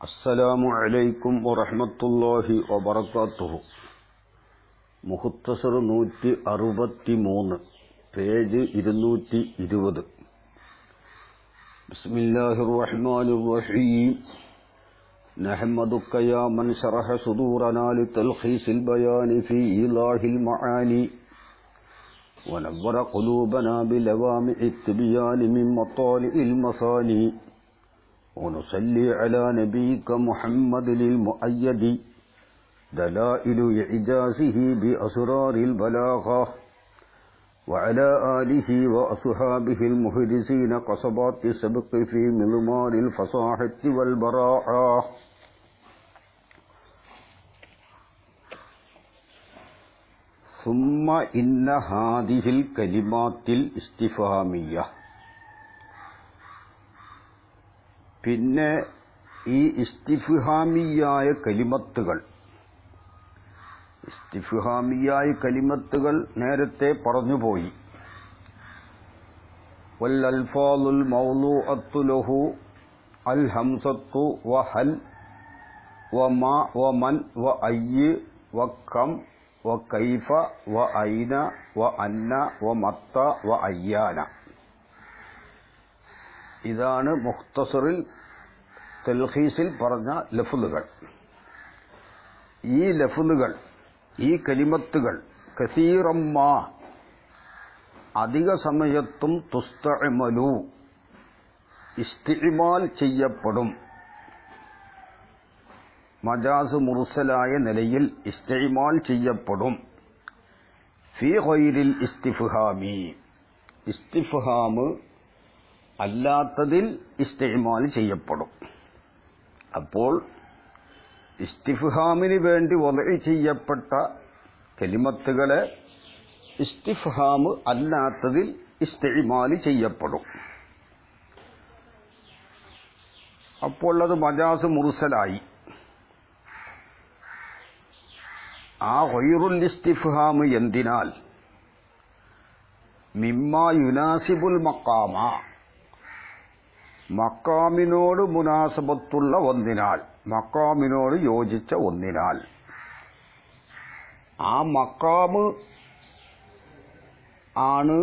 അസ്സലാമു അലൈക്കും വറഹ്മത്തുള്ളാഹി വബറകാതുഹു. മുഖ്തസർ 163, പേജ് 220. ബിസ്മില്ലാഹിർ റഹ്മാനിർ റഹീം. നഹ്മദുക യാ മൻ ശറഹ സുദൂറനാ ലിതൽഖീസിൽ ബയാനി ഫീ ഇലാഹിൽ മആനി വനവ്വറ ഖുലൂബനാ ബിലവാമിഇ തിബിയാനി മിൻ മത്താലിഇൽ മസാനി ونصلي على نبيك محمد المؤيد دلائل إعجازه بأسرار البلاغة وعلى آله وأصحابه المهرزين قصبات السبق في مضمار الفصاحة والبراعة. ثم إن هذه الكلمات الاستفهامية, പിന്നെ ഈ ഇസ്തിഫ്ഹാമിയായ കലിമത്തുകൾ നേരത്തെ പറഞ്ഞുപോയി. വൽ അൽഫാളുൽ മൗളൂഅത്തു ലഹു അൽ ഹംസത്തു വഹൽ വമാ വമൻ വഅയ്യ് വകം വകൈഫ വഅൈന വഅന്ന വമത്ത വഅയ്യാന. ഇതാണ് മുഖ്തസറിൽ തൽഖീസിൽ പറഞ്ഞ ലഫ്ളുകൾ. ഈ ലഫ്ളുകൾ, ഈ കലിമത്തുകൾ കസീറമ്മാ, അധിക സമയത്തും തുസ്തഅമലു, ഇസ്തിഇമാൽ ചെയ്യപ്പെടും. മജാസ് മുർസലായ നിലയിൽ ഇസ്തിഇമാൽ ചെയ്യപ്പെടും. ഫീ ഗൈരിൽ ഇസ്തിഫ്ഹാമി, ഇസ്തിഫ്ഹാം അല്ലാത്തതിൽ ഇസ്തിഇമാൽ ചെയ്യപ്പെടും. അപ്പോൾ ഇസ്തിഫ്ഹാമിന് വേണ്ടി വദഇ ചെയ്യപ്പെട്ട കലിമത്തുകളെ ഇസ്തിഫ്ഹാം അല്ലാത്തതിൽ ഇസ്തിഇമാൽ ചെയ്യപ്പെടും. അപ്പോൾ അത് മജാസ് മുർസലായി. ആ ഗൈറുൽ ഇസ്തിഫ്ഹാം എന്തിനാൽ? മിമ്മാ യുനാസിബുൽ മഖാമ, മക്കാമിനോട് മുനാസബത്തുള്ള ഒന്നിനാൽ, മക്കാമിനോട് യോജിച്ച ഒന്നിനാൽ. ആ മക്കാമ് ആണ്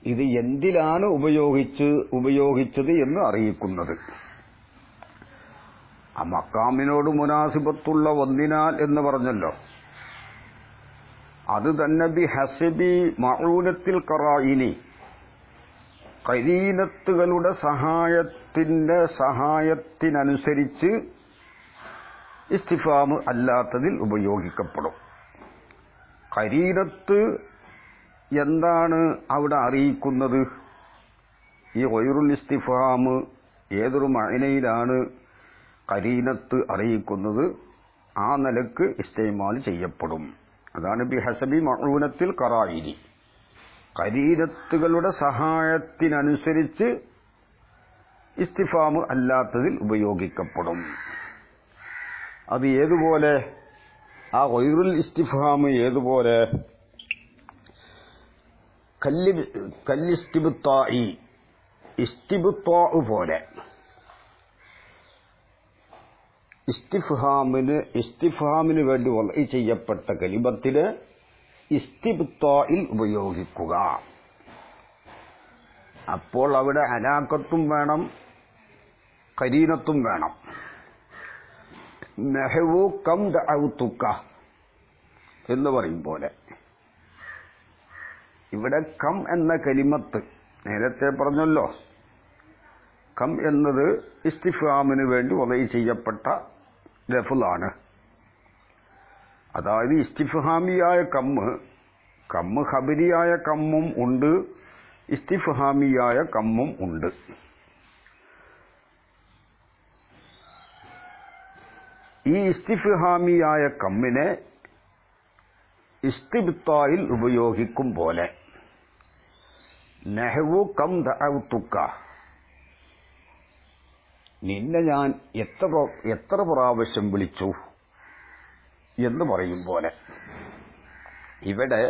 ഇത് എന്തിലാണ് ഉപയോഗിച്ചത് എന്ന് അറിയിക്കുന്നത്. ആ മക്കാമിനോട് മുനാസിബത്തുള്ള ഒന്നിനാൽ എന്ന് പറഞ്ഞല്ലോ, അത് തന്നെ ബിഹസബി മഊനത്തിൽ ഖറായിനി, ഖരീനത്തുകളുടെ സഹായത്തിനനുസരിച്ച് ഇസ്തിഫാം അല്ലാത്തതിൽ ഉപയോഗിക്കപ്പെടും. ഖരീനത്ത് എന്താണ് അവിടെ അറിയിക്കുന്നത്? ഈ ഗൈറുൽ ഇസ്തിഫാം ഏതൊരു മഅനയിലാണ് ഖരീനത്ത് അറിയിക്കുന്നത്, ആ നിലക്ക് ഇസ്തിമാൽ ചെയ്യപ്പെടും. അതാണ് ബിഹസബി മഊനത്തിൽ ഖറായിനി, ഖരീനത്തുകളുടെ സഹായത്തിനനുസരിച്ച് ഇസ്തിഫാം അല്ലാത്തതിൽ ഉപയോഗിക്കപ്പെടും. അത് ഏതുപോലെ? ആ ഗൈറുൽ ഇസ്തിഫാം ഏതുപോലെ? കല്ലിസ്തിബ്താഇ, ഇസ്തിബ്താഉ പോലെ. ഇസ്തിഫാമിന് വേണ്ടി വദഇ ചെയ്യപ്പെട്ട കലിമത്തിനെ ഇസ്തിബ്താഇൽ ഉപയോഗിക്കുക. അപ്പോൾ അവിടെ അലാഖത്തും വേണം, ഖരീനത്തും വേണം. നഹ്വു കം ദഅഉതുക എന്ന് പറയും പോലെ ഇവിടെ കം എന്ന കലിമത്ത് നേരത്തെ പറഞ്ഞല്ലോ, കം എന്നത് ഇസ്തിഫാമിന് വേണ്ടി വദഇ ചെയ്യപ്പെട്ട ലഫ്ളാണ്. അതായത് ഇസ്തിഫ്ഹാമിയായ കമ്മ് ഖബരിയായ കമ്മും ഉണ്ട്, ഇസ്തിഫ്ഹാമിയായ കമ്മും ഉണ്ട്. ഈ ഇസ്തിഫ്ഹാമിയായ കമ്മിനെ ഇസ്തിബ്തായിൽ ഉപയോഗിക്കും പോലെ നഹ്വു കം ദഅഉതുക, നിന്നെ ഞാൻ എത്ര പ്രാവശ്യം വിളിച്ചു എന്ന് പറയും പോലെ ഇവിടെ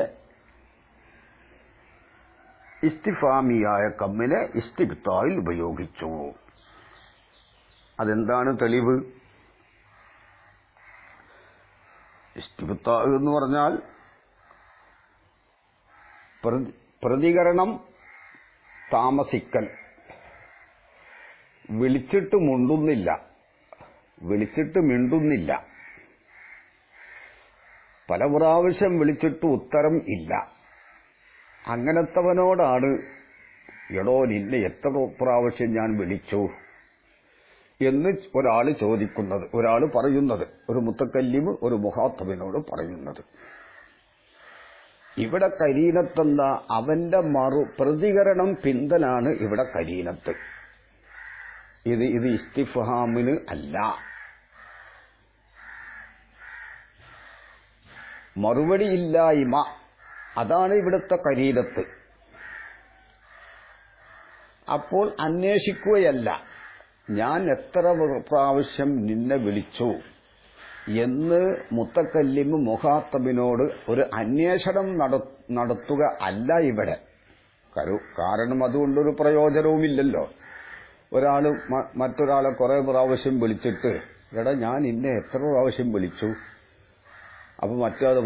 ഇസ്തിഫാമിയായ കമ്മിനെ ഇസ്തിബ്തായിൽ ഉപയോഗിച്ചു. അതെന്താണ് തെളിവ്? ഇസ്തിഫ്താ എന്ന് പറഞ്ഞാൽ പ്രതികരണം താമസിക്കൽ. വിളിച്ചിട്ട് മിണ്ടുന്നില്ല. പല പ്രാവശ്യം വിളിച്ചിട്ട് ഉത്തരം ഇല്ല. അങ്ങനത്തവനോടാണ് എടോ നിന്നെ എത്ര പ്രാവശ്യം ഞാൻ വിളിച്ചു എന്ന് ഒരാൾ ചോദിക്കുന്നത്, ഒരാൾ പറയുന്നത്, ഒരു മുത്തക്കല്ലിമ് ഒരു മുഖാത്തബിനോട് പറയുന്നത്. ഇവിടെ കരീനത്തെന്താ? അവന്റെ പ്രതികരണം പിന്തലാണ് ഇവിടെ കരീനത്ത്. ഇത് ഇസ്തിഫ്ഹാമിന് അല്ല. മറുപടിയില്ലായ്മ, അതാണ് ഇവിടുത്തെ കരീനത്ത്. അപ്പോൾ അന്വേഷിക്കുകയല്ല, ഞാൻ എത്ര പ്രാവശ്യം നിന്നെ വിളിച്ചു എന്ന് മുത്തക്കല്ലിമ് മുഖാത്തബിനോട് ഒരു അന്വേഷണം നടത്തുക അല്ല ഇവിടെ. കാരണം അതുകൊണ്ടൊരു പ്രയോജനവുമില്ലല്ലോ. ഒരാൾ മറ്റൊരാളെ കുറെ പ്രാവശ്യം വിളിച്ചിട്ട് എടാ ഞാൻ നിന്നെ എത്ര പ്രാവശ്യം വിളിച്ചു, അപ്പൊ മറ്റേത്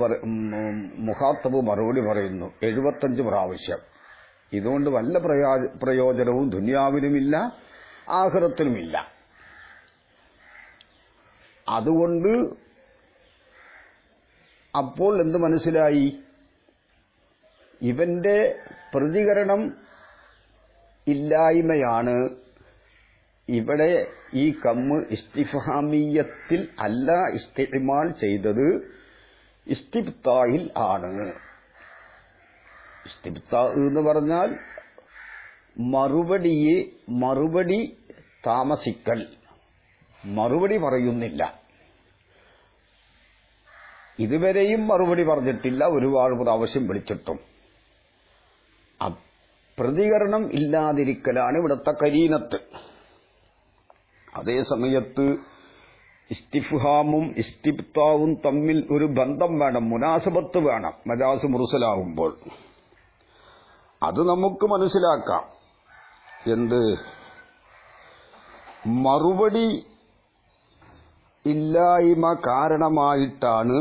മുഖാത്തബ് മറുപടി പറയുന്നു 75 പ്രാവശ്യം. ഇതുകൊണ്ട് വല്ല പ്രയോജനവും ദുനിയാവിനുമില്ല ആഖിറത്തിലുമില്ല. അതുകൊണ്ട് അപ്പോൾ എന്ത് മനസ്സിലായി? ഇവന്റെ പ്രതികരണം ഇല്ലായ്മയാണ് ഇവിടെ ഈ കമ്മ് ഇസ്തിഫ്ഹാമിയത്തിൽ അല്ല ഇസ്തിഅ്മാൽ ചെയ്തത്, ഇസ്തിബ്തായിൽ ആണ്. ഇസ്തിബ്താ എന്ന് പറഞ്ഞാൽ മറുപടി താമസിക്കൽ, മറുപടി പറയുന്നില്ല. ഇതുവരെയും മറുപടി പറഞ്ഞിട്ടില്ല, ഒരുപാട് പ്രാവശ്യം വിളിച്ചിട്ടും. പ്രതികരണം ഇല്ലാതിരിക്കലാണ് ഇവിടുത്തെ കരീനത്ത്. അതേ സമയത്ത് ഇസ്തിഫ്ഹാമും ഇസ്തിബ്താവും തമ്മിൽ ഒരു ബന്ധം വേണം, മുനാസബത്ത് വേണം മജാസ് മുർസലാവുമ്പോൾ. അത് നമുക്ക് മനസ്സിലാക്കാം. എന്ത്? മറുപടി ഇല്ലായ്മ കാരണമായിട്ടാണ്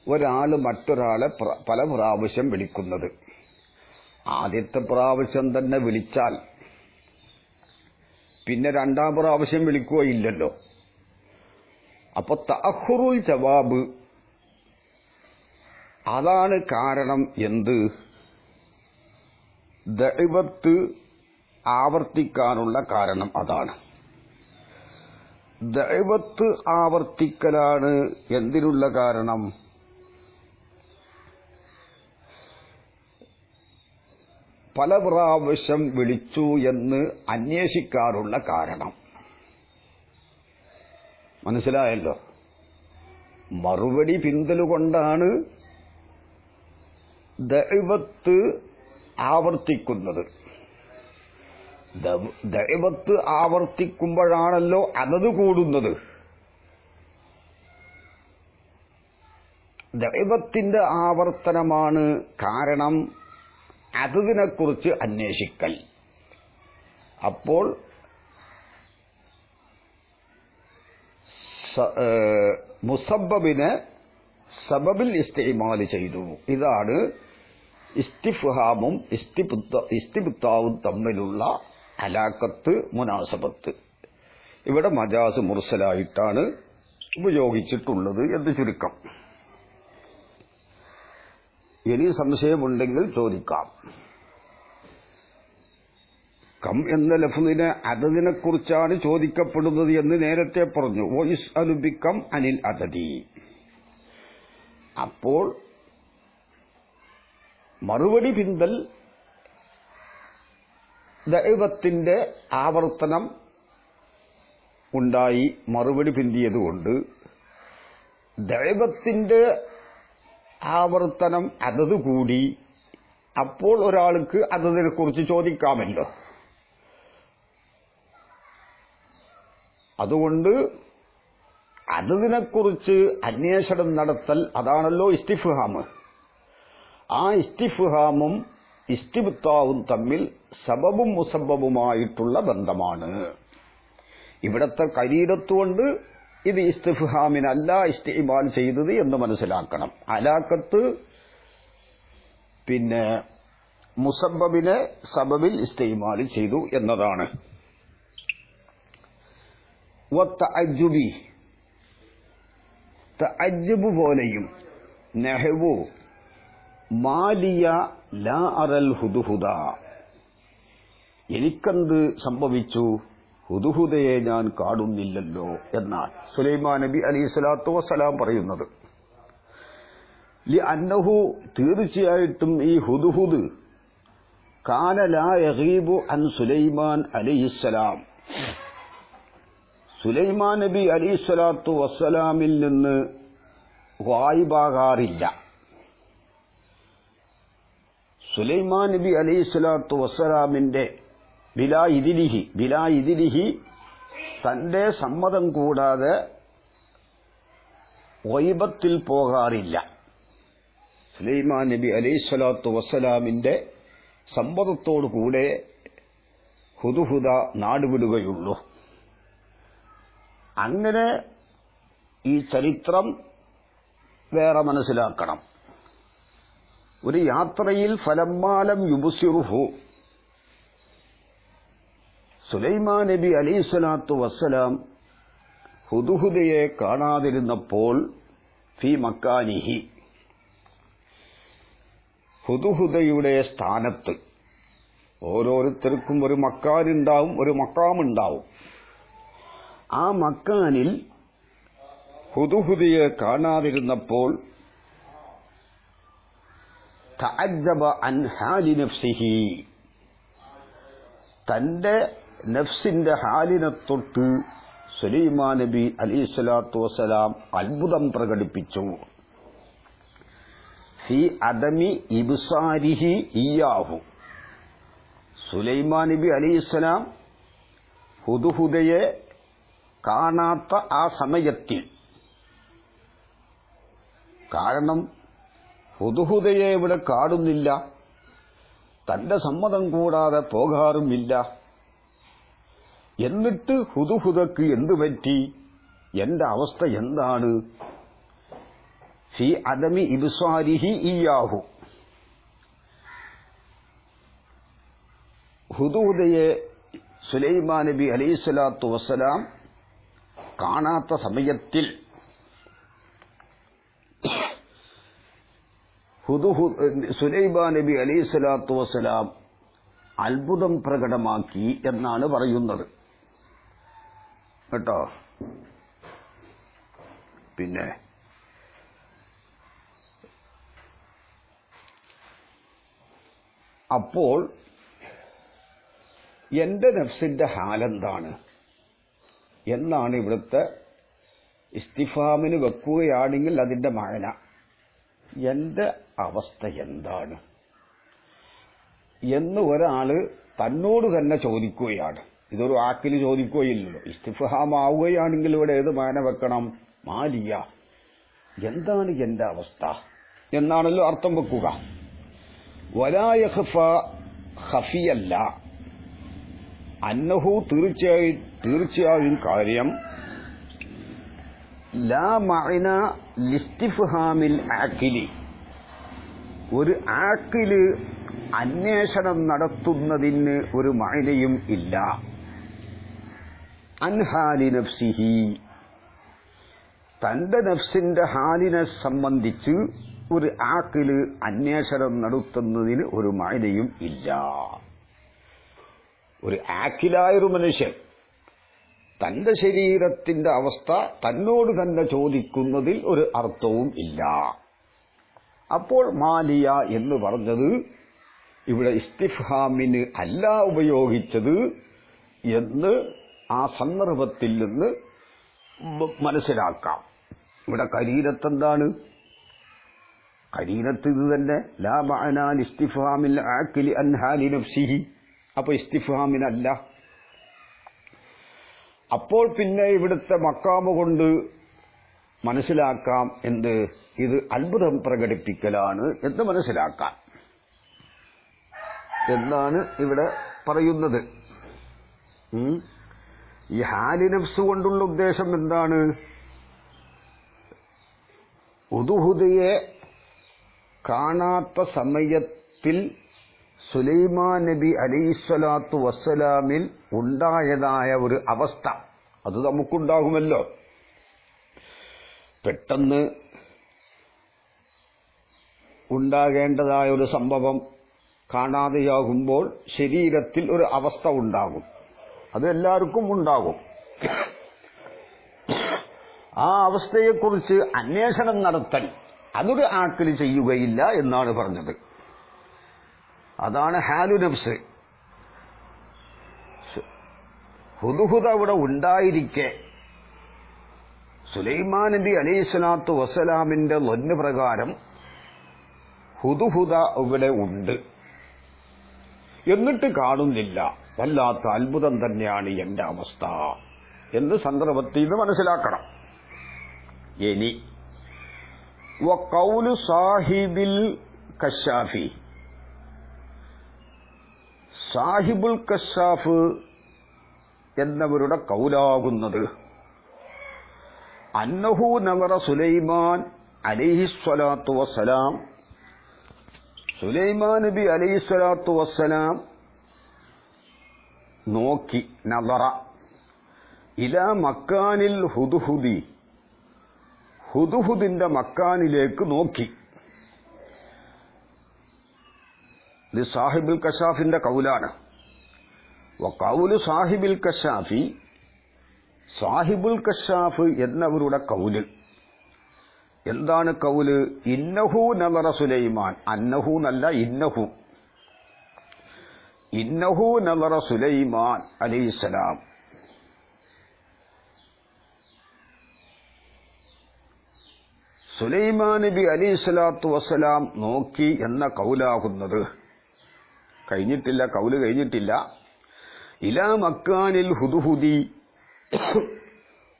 ഒരാള് മറ്റൊരാളെ പല പ്രാവശ്യം വിളിക്കുന്നത്. ആദ്യത്തെ പ്രാവശ്യം തന്നെ വിളിച്ചാൽ പിന്നെ രണ്ടാം പ്രാവശ്യം വിളിക്കുകയില്ലല്ലോ. അപ്പൊ തഅഖുറുൽ ജവാബ് അതാണ് കാരണം. എന്ത്? ദഅവത്ത് ആവർത്തിക്കാനുള്ള കാരണം അതാണ്. ദഅവത്ത് ആവർത്തിക്കലാണ് എന്തിനുള്ള കാരണം? പല പ്രാവശ്യം വിളിച്ചു എന്ന് അന്വേഷിക്കാറുള്ള കാരണം. മനസ്സിലായല്ലോ? മറുപടി പിന്തലുകൊണ്ടാണ് ദഅവത്ത് ആവർത്തിക്കുന്നത്. ദഅവത്ത് ആവർത്തിക്കുമ്പോഴാണല്ലോ അതത് കൂടുന്നത്. ദഅവത്തിന്റെ ആവർത്തനമാണ് കാരണം അതതിനെക്കുറിച്ച് അന്വേഷിക്കൽ. അപ്പോൾ മുസബ്ബബിനെ സബബിൽ ഇസ്തിഅ്മാൽ ചെയ്തു. ഇതാണ് ഇസ്തിഫ്ഹാമും ഇസ്തിബ്താവും തമ്മിലുള്ള അലാഖത്ത്, മുനാസബത്ത്. ഇവിടെ മജാസ് മുർസലായിട്ടാണ് ഉപയോഗിച്ചിട്ടുള്ളത് എന്ന് ചുരുക്കം. ഇനി സംശയമുണ്ടെങ്കിൽ ചോദിക്കാം. കം എന്ന ലഫ്ദിനെ അതദിനെ കുറിച്ചാണ് ചോദിക്കപ്പെടുന്നത് എന്ന് നേരത്തെ പറഞ്ഞു. വയുസ്അലു ബികം അനിൽ അദദി. അപ്പോൾ മറുപടി പിന്തൽ ദഅവത്തിന്റെ ആവർത്തനം ഉണ്ടായി. മറുപടി പിന്തിയതുകൊണ്ട് ദഅവത്തിന്റെ ആവർത്തനം അതത് കൂടി. അപ്പോൾ ഒരാൾക്ക് അതതിനെ കുറിച്ച് ചോദിക്കാമല്ലോ. അതുകൊണ്ട് അതതിനെക്കുറിച്ച് അന്വേഷണം നടത്തൽ അതാണല്ലോ ഇസ്തിഫ്ഹാം. ആ ഇസ്തിഫ്ഹാമും ഇസ്തിബ്താവും തമ്മിൽ സബബും മുസബ്ബബുമായിട്ടുള്ള ബന്ധമാണ്. ഇവിടത്തെ കരീരത്തുകൊണ്ട് ഇത് ഇസ്തിഫ്ഹാമിനല്ല ഇസ്തിഇമാൽ ചെയ്തത് എന്ന് മനസ്സിലാക്കണം. അലാക്കത്ത് പിന്നെ മുസബ്ബബിനെ സബബിൽ ഇസ്തിഇമാൽ ചെയ്തു എന്നതാണ്. വത്തഅജ്ജുബി, തഅജ്ജുബ് പോലെയും നഹ്വു മാലിയ ലാ അറൽ ഹുദ്ഹുദ, എനിക്കെന്ത് സംഭവിച്ചു, ഹുദ്ഹുദയെ ഞാൻ കാണുന്നില്ലല്ലോ എന്നാണ് സുലൈമാൻ നബി അലൈഹിസ്സലാത്തു വസ്സലാം പറയുന്നത്. ലിഅന്നഹു, തീർച്ചയായിട്ടും ഈ ഹുദ്ഹുദ് കാന ലാ യഗീബു അൻ സുലൈമാൻ അലൈഹിസ്സലാം, സുലൈമാൻ നബി അലൈഹിസ്സലാത്തു വസ്സലാമിൽ നിന്ന് ഗായിബാകാറില്ല. സുലൈമാൻ നബി അലൈഹിസ്സലാത്തു വസ്സലാമിന്റെ ബിലാ ഇതിലിഹി തന്റെ സമ്മതം കൂടാതെ ഗൈബത്തിൽ പോകാറില്ല. സുലൈമാൻ നബി അലൈഹിസ്സലാത്തു വസ്സലാമിന്റെ സമ്മതത്തോടുകൂടെ ഹുദ്ഹുദ നാടുവിടുകയുള്ളൂ. അങ്ങനെ ഈ ചരിത്രം വേറെ മനസ്സിലാക്കണം. ഒരു യാത്രയിൽ ഫലമ്മാലം യുബ്സിറുഹു, സുലൈമാൻ നബി അലൈഹിസ്സലാത്തു വസ്സലാം ഹുദ്ഹുദയെ കാണാതിരുന്നപ്പോൾ ഫീ മക്കാനിഹി, ഹുദ്ഹുദയുടെ സ്ഥാനത്ത്, ഓരോരുത്തർക്കും ഒരു മക്കാനുണ്ടാവും, ഒരു മക്കാമുണ്ടാവും. ആ മക്കാനിൽ ഹുദ്ഹുദയെ കാണാതിരുന്നപ്പോൾ തഅജ്ജബ അൻ ഹാലി നഫ്സിഹി, തന്റെ നഫ്സിന്റെ ഹാലിനെ തൊട്ട് സുലൈമാൻ നബി അലൈഹിസ്സലാത്തു വസ്സലാം അത്ഭുതം പ്രകടിപ്പിച്ചു. ഫി അദമി ഇബ്സാരിഹി ഇയ്യാഹു, സുലൈമാൻ നബി അലൈഹിസ്സലാം ഹുദ്ഹുദയെ കാണാത്ത ആ സമയത്തിൽ, കാരണം ഹുദ്ഹുദയെ ഇവിടെ കാണുന്നില്ല, തന്റെ സമ്മതം കൂടാതെ പോകാറുമില്ല. എന്നിട്ട് ഹുദ്ഹുദക്ക് എന്തു പറ്റി, എന്റെ അവസ്ഥ എന്താണ്? ഫി അദമി ഇബ്സാരിഹി ഇയ്യാഹു, ഹുദ്ഹുദയെ സുലൈമാൻ നബി അലൈഹിസ്സലാത്തു വസ്സലാം കാണാത്ത സമയത്തിൽ സുലൈമാൻ നബി അലൈഹിസ്സലാത്തു വസ്സലാം അത്ഭുതം പ്രകടമാക്കി എന്നാണ് പറയുന്നത് കേട്ടോ. പിന്നെ അപ്പോൾ എന്റെ നഫ്സിന്റെ ഹാലെന്താണ് എന്നാണ് ഇവിടുത്തെ ഇസ്തിഫാമിന് വെക്കുകയാണെങ്കിൽ അതിന്റെ മഅന, എന്റെ അവസ്ഥ എന്താണ് എന്ന് ഒരാള് തന്നോട് തന്നെ ചോദിക്കുകയാണ്. ഇതൊരു ആക്കിൽ ചോദിക്കുകയില്ലല്ലോ. ഇസ്തിഫാമാവുകയാണെങ്കിൽ ഇവിടെ ഏത് മഅന വെക്കണം? മാലിയ, എന്താണ് എന്റെ അവസ്ഥ എന്നാണല്ലോ അർത്ഥം വെക്കുക. വലാ യഖ്ഫ, ഖഫിയല്ല, അന്നഹു, തീർച്ചയായും കാര്യം, ലാ മഅന ലിസ്തിഫ്ഹാമിൽ ആഖിലി, ഒരു ആഖില് അന്വേഷണം നടത്തുന്നതിന് ഒരു മഅനയും ഇല്ല. അൻ ഹാലി നഫ്സിഹി, തന്റെ നഫ്സിന്റെ ഹാലിനെ സംബന്ധിച്ച് ഒരു ആഖില് അന്വേഷണം നടത്തുന്നതിന് ഒരു മഅനയും ഇല്ല. ഒരു ആഖിലായൊരു മനുഷ്യൻ തന്റെ ശരീരത്തിന്റെ അവസ്ഥ തന്നോട് തന്നെ ചോദിക്കുന്നതിൽ ഒരു അർത്ഥവും ഇല്ല. അപ്പോൾ മാലിയ എന്ന് പറഞ്ഞത് ഇവിടെ ഇസ്തിഫ്ഹാമിന് അല്ല ഉപയോഗിച്ചത് എന്ന് ആ സന്ദർഭത്തിൽ നിന്ന് മനസ്സിലാക്കാം. ഇവിടെ കരീരത്തെന്താണ്? കരീരത്ത് ഇത് തന്നെ, ലാ മഅന ലിസ്തിഫ്ഹാമിൽ ആഖിലി അൻ ഹാലി നഫ്സിഹി. അപ്പൊ ഇസ്തിഫ്ഹാമിനല്ല. അപ്പോൾ പിന്നെ ഇവിടുത്തെ മക്കാമ് കൊണ്ട് മനസ്സിലാക്കാം എന്ത്, ഇത് അത്ഭുതം പ്രകടിപ്പിക്കലാണ് എന്ന് മനസ്സിലാക്കാം എന്നാണ് ഇവിടെ പറയുന്നത്. ഈ ഹാലി നഫ്സ് കൊണ്ടുള്ള ഉദ്ദേശം എന്താണ്? ഹുദ്ഹുദയെ കാണാത്ത സമയത്തിൽ സുലൈമാൻ നബി അലൈഹിസ്സലാത്തു വസ്സലാമിൽ ഉണ്ടായതായ ഒരു അവസ്ഥ അത് നമുക്കുണ്ടാകുമല്ലോ. പെട്ടെന്ന് ഉണ്ടാകേണ്ടതായ ഒരു സംഭവം കാണാതെയാകുമ്പോൾ ശരീരത്തിൽ ഒരു അവസ്ഥ ഉണ്ടാകും. അത് എല്ലാവർക്കും ഉണ്ടാകും. ആ അവസ്ഥയെക്കുറിച്ച് അന്വേഷണം നടത്തൽ അതൊരു ആക്കിൽ ചെയ്യുകയില്ല എന്നാണ് പറഞ്ഞത്. അതാണ് ഹാലു നഫ്സ്. ഹുദ്ഹുദ അവിടെ ഉണ്ടായിരിക്കെ സുലൈമാൻ നബി അലൈഹിസ്സലാത്തു വസ്സലാമിന്റെ ലൊന്ന് പ്രകാരം ഹുദ്ഹുദ ഇവിടെ ഉണ്ട്, എന്നിട്ട് കാണുന്നില്ല. വല്ലാത്ത അത്ഭുതം തന്നെയാണ് എന്റെ അവസ്ഥ എന്ന് സന്ദർഭത്തിൽ നിന്ന് മനസ്സിലാക്കണം. ഇനി വഖൗലു സാഹിബിൽ കശാഫി, സാഹിബുൽ കശാഫ് എന്നവരുടെ കൗലാകുന്നത് അന്നഹു നവറ സുലൈമാൻ അലൈഹിസ്സലാത്തു വസ്സലാം, സുലൈമാൻ നബി അലൈഹിസ്സലാത്തു വസ്സലാം നോക്കി, നവറ ഇലാ മക്കാനിൽ ഹുദ്ഹുദി, ഹുദ്ഹുദിന്റെ മക്കാനിലേക്ക് നോക്കി. ഇത് സാഹിബുൽ കശാഫിന്റെ കൗലാണ്. വഖൗലു സാഹിബിൽ കശാഫി, സാഹിബുൽ കശാഫ് എന്നവരുടെ കൗല് എന്താണ്? കൗല് ഇന്നഹു നളറ സുലൈമാൻ, അന്നഹു എന്നല്ല ഇന്നഹു, ഇന്നഹു നളറ സുലൈമാൻ അലൈഹിസ്സലാം, സുലൈമാൻ നബി അലൈഹിസ്സലാത്തു വസ്സലാം നോക്കി എന്ന കൗലാകുന്നത്. കഴിഞ്ഞിട്ടില്ല, കൗല് കഴിഞ്ഞിട്ടില്ല. ഇലാ മക്കാനിൽ ഹുദ്ഹുദി,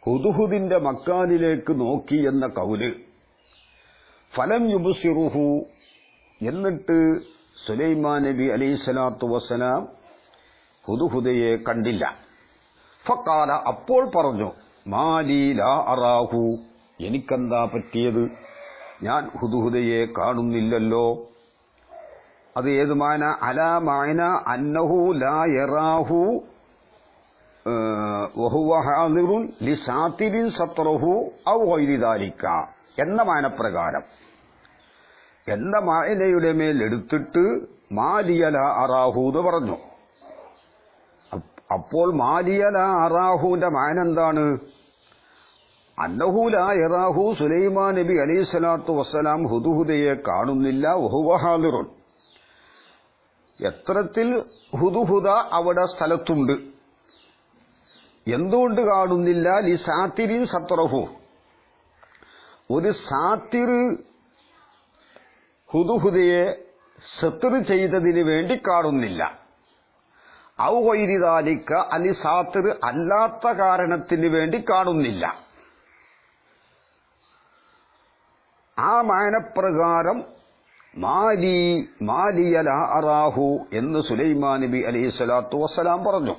ഹുദ്ഹുദിന്റെ മക്കാനിലേക്ക് നോക്കി എന്ന കൗല്. ഫലം യുബ്സിറുഹു, എന്നിട്ട് സുലൈമാൻ നബി അലൈഹിസ്സലാത്തു വസ്സലാം ഹുദ്ഹുദയെ കണ്ടില്ല. ഫഖാല, അപ്പോൾ പറഞ്ഞു, മാലി ലാ അറാഹു, എനിക്കെന്താ പറ്റിയത്? ഞാൻ ഹുദ്ഹുദയെ കാണുന്നില്ലല്ലോ. അത് ഏത് മാന? അലാ മാന അന്നഹു ലാ യറാഹു വഹുവ ഹാദിറുൻ ലിസാതിരിൻ സത്രഹു ഔ ഗൈരി ദാലിക എന്ന മാനപ്രകാരം, എന്ന മായനയുടെ മേൽ എടുത്തിട്ട് മാലിയ ലാ അറാഹു എന്ന് പറഞ്ഞു. അപ്പോൾ മാലിയ ലാ അറാഹുവിന്റെ മാന എന്താണ്? അന്നഹു ലാ യറാഹു, സുലൈമാൻ നബി അലൈഹിസ്സലാത്തു വസ്സലാം ഹുദ്ഹുദയെ കാണുന്നില്ല. വഹുവ ഹാദിറുൻ, എത്രത്തിൽ ഹുദ്ഹുദ അവിടെ സ്ഥലത്തുണ്ട്. എന്തുകൊണ്ട് കാണുന്നില്ല? ലിസാതിരിൻ സത്രഹു, ഒരു സാത്തിർ ഹുദ്ഹുദയെ സത്ർ ചെയ്തതിന് വേണ്ടി കാണുന്നില്ല. ഔ ഗൈരി ദാലിക, അലി സാത്തിർ അല്ലാത്ത കാരണത്തിന് വേണ്ടി കാണുന്നില്ല. ആ മാനപ്രകാരം മാലിയ ലാ അറാഹു എന്ന് സുലൈമാൻ നബി അലൈഹിസ്സലാത്തു വസ്സലാം പറഞ്ഞു.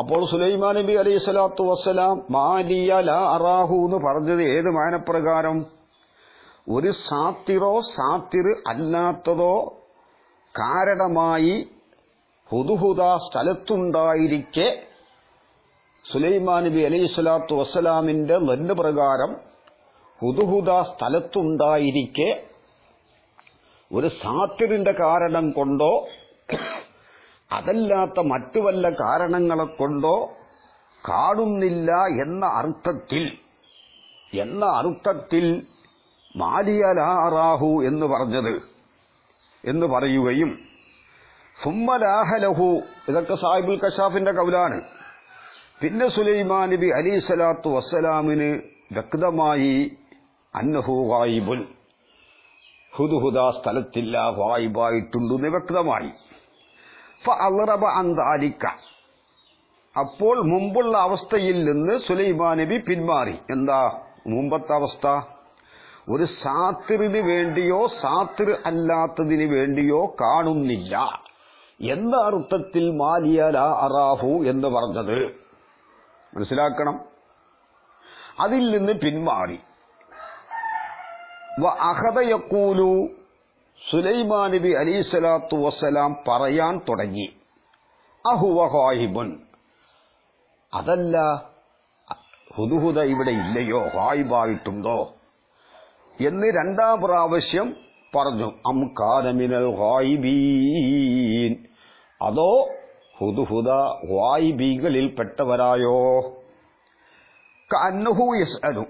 അപ്പോൾ സുലൈമാൻ നബി അലൈഹിസ്സലാത്തു വസ്സലാം മാലിയ ലാ അറാഹു എന്ന് പറഞ്ഞത് ഏത് മാനപ്രകാരം? ഒരു സാത്തിറോ സാത്തിർ അല്ലാത്തതോ കാരണമായി ഹുദ്ഹുദ സ്ഥലത്തുണ്ടായിരിക്കെ സുലൈമാൻ നബി അലൈഹിസ്സലാത്തു വസ്സലാമിന്റെ ലന്ന് പ്രകാരം ഹുദ്ഹുദ സ്ഥലത്തുണ്ടായിരിക്കെ ഒരു സാത്തിറിന്റെ കാരണം കൊണ്ടോ അതല്ലാത്ത മറ്റു വല്ല കാരണങ്ങളെ കൊണ്ടോ കാണുന്നില്ല എന്ന അർത്ഥത്തിൽ മാലിയ ലാ അറാഹു എന്ന് പറഞ്ഞത് എന്ന് പറയുകയും സുമ്മ ലാഹ ലഹു, ഇതൊക്കെ സാഹിബുൽ കശാഫിന്റെ കൗലാണ്. പിന്നെ സുലൈമാൻ നബി അലൈഹിസ്സലാത്തു വസ്സലാമിന് വ്യക്തമായി അന്നഹു ഗായിബുൻ, ഹുദ്ഹുദ സ്ഥലത്തില്ല, ഗായിബായിട്ടുണ്ടെന്ന് വ്യക്തമായി. ഫഅളറബ അൻ ദാലിക, അപ്പോൾ മുമ്പുള്ള അവസ്ഥയിൽ നിന്ന് സുലൈമാൻ നബി പിന്മാറി. എന്താ മുമ്പത്തെ അവസ്ഥ? ഒരു സാത്തിറിന് വേണ്ടിയോ സാത്തിർ അല്ലാത്തതിന് വേണ്ടിയോ കാണുന്നില്ല എന്ന അർത്ഥത്തിൽ മാലിയ ലാ അറാഹു എന്ന് പറഞ്ഞത്. മനസ്സിലാക്കണം. അതിൽ നിന്ന് പിന്മാറി വഅഖദ യഖൂലു സുലൈമാൻ നബി അലൈഹിസ്സലാത്തു വസ്സലാം പറയാൻ തുടങ്ങി, അഹുവ ഗായിബുൻ, അതല്ല ഹുദ്ഹുദ ഇവിടെ ഇല്ലയോ, ഗായിബായിട്ടുണ്ടോ എന്ന് രണ്ടാം പ്രാവശ്യം പറഞ്ഞു. അം കാന മിനൽ ഗായിബീൻ, അതോ ഹുദ്ഹുദ ഗായിബീകളിൽ പെട്ടവരായോ. കഅന്നഹു യസ്അലു,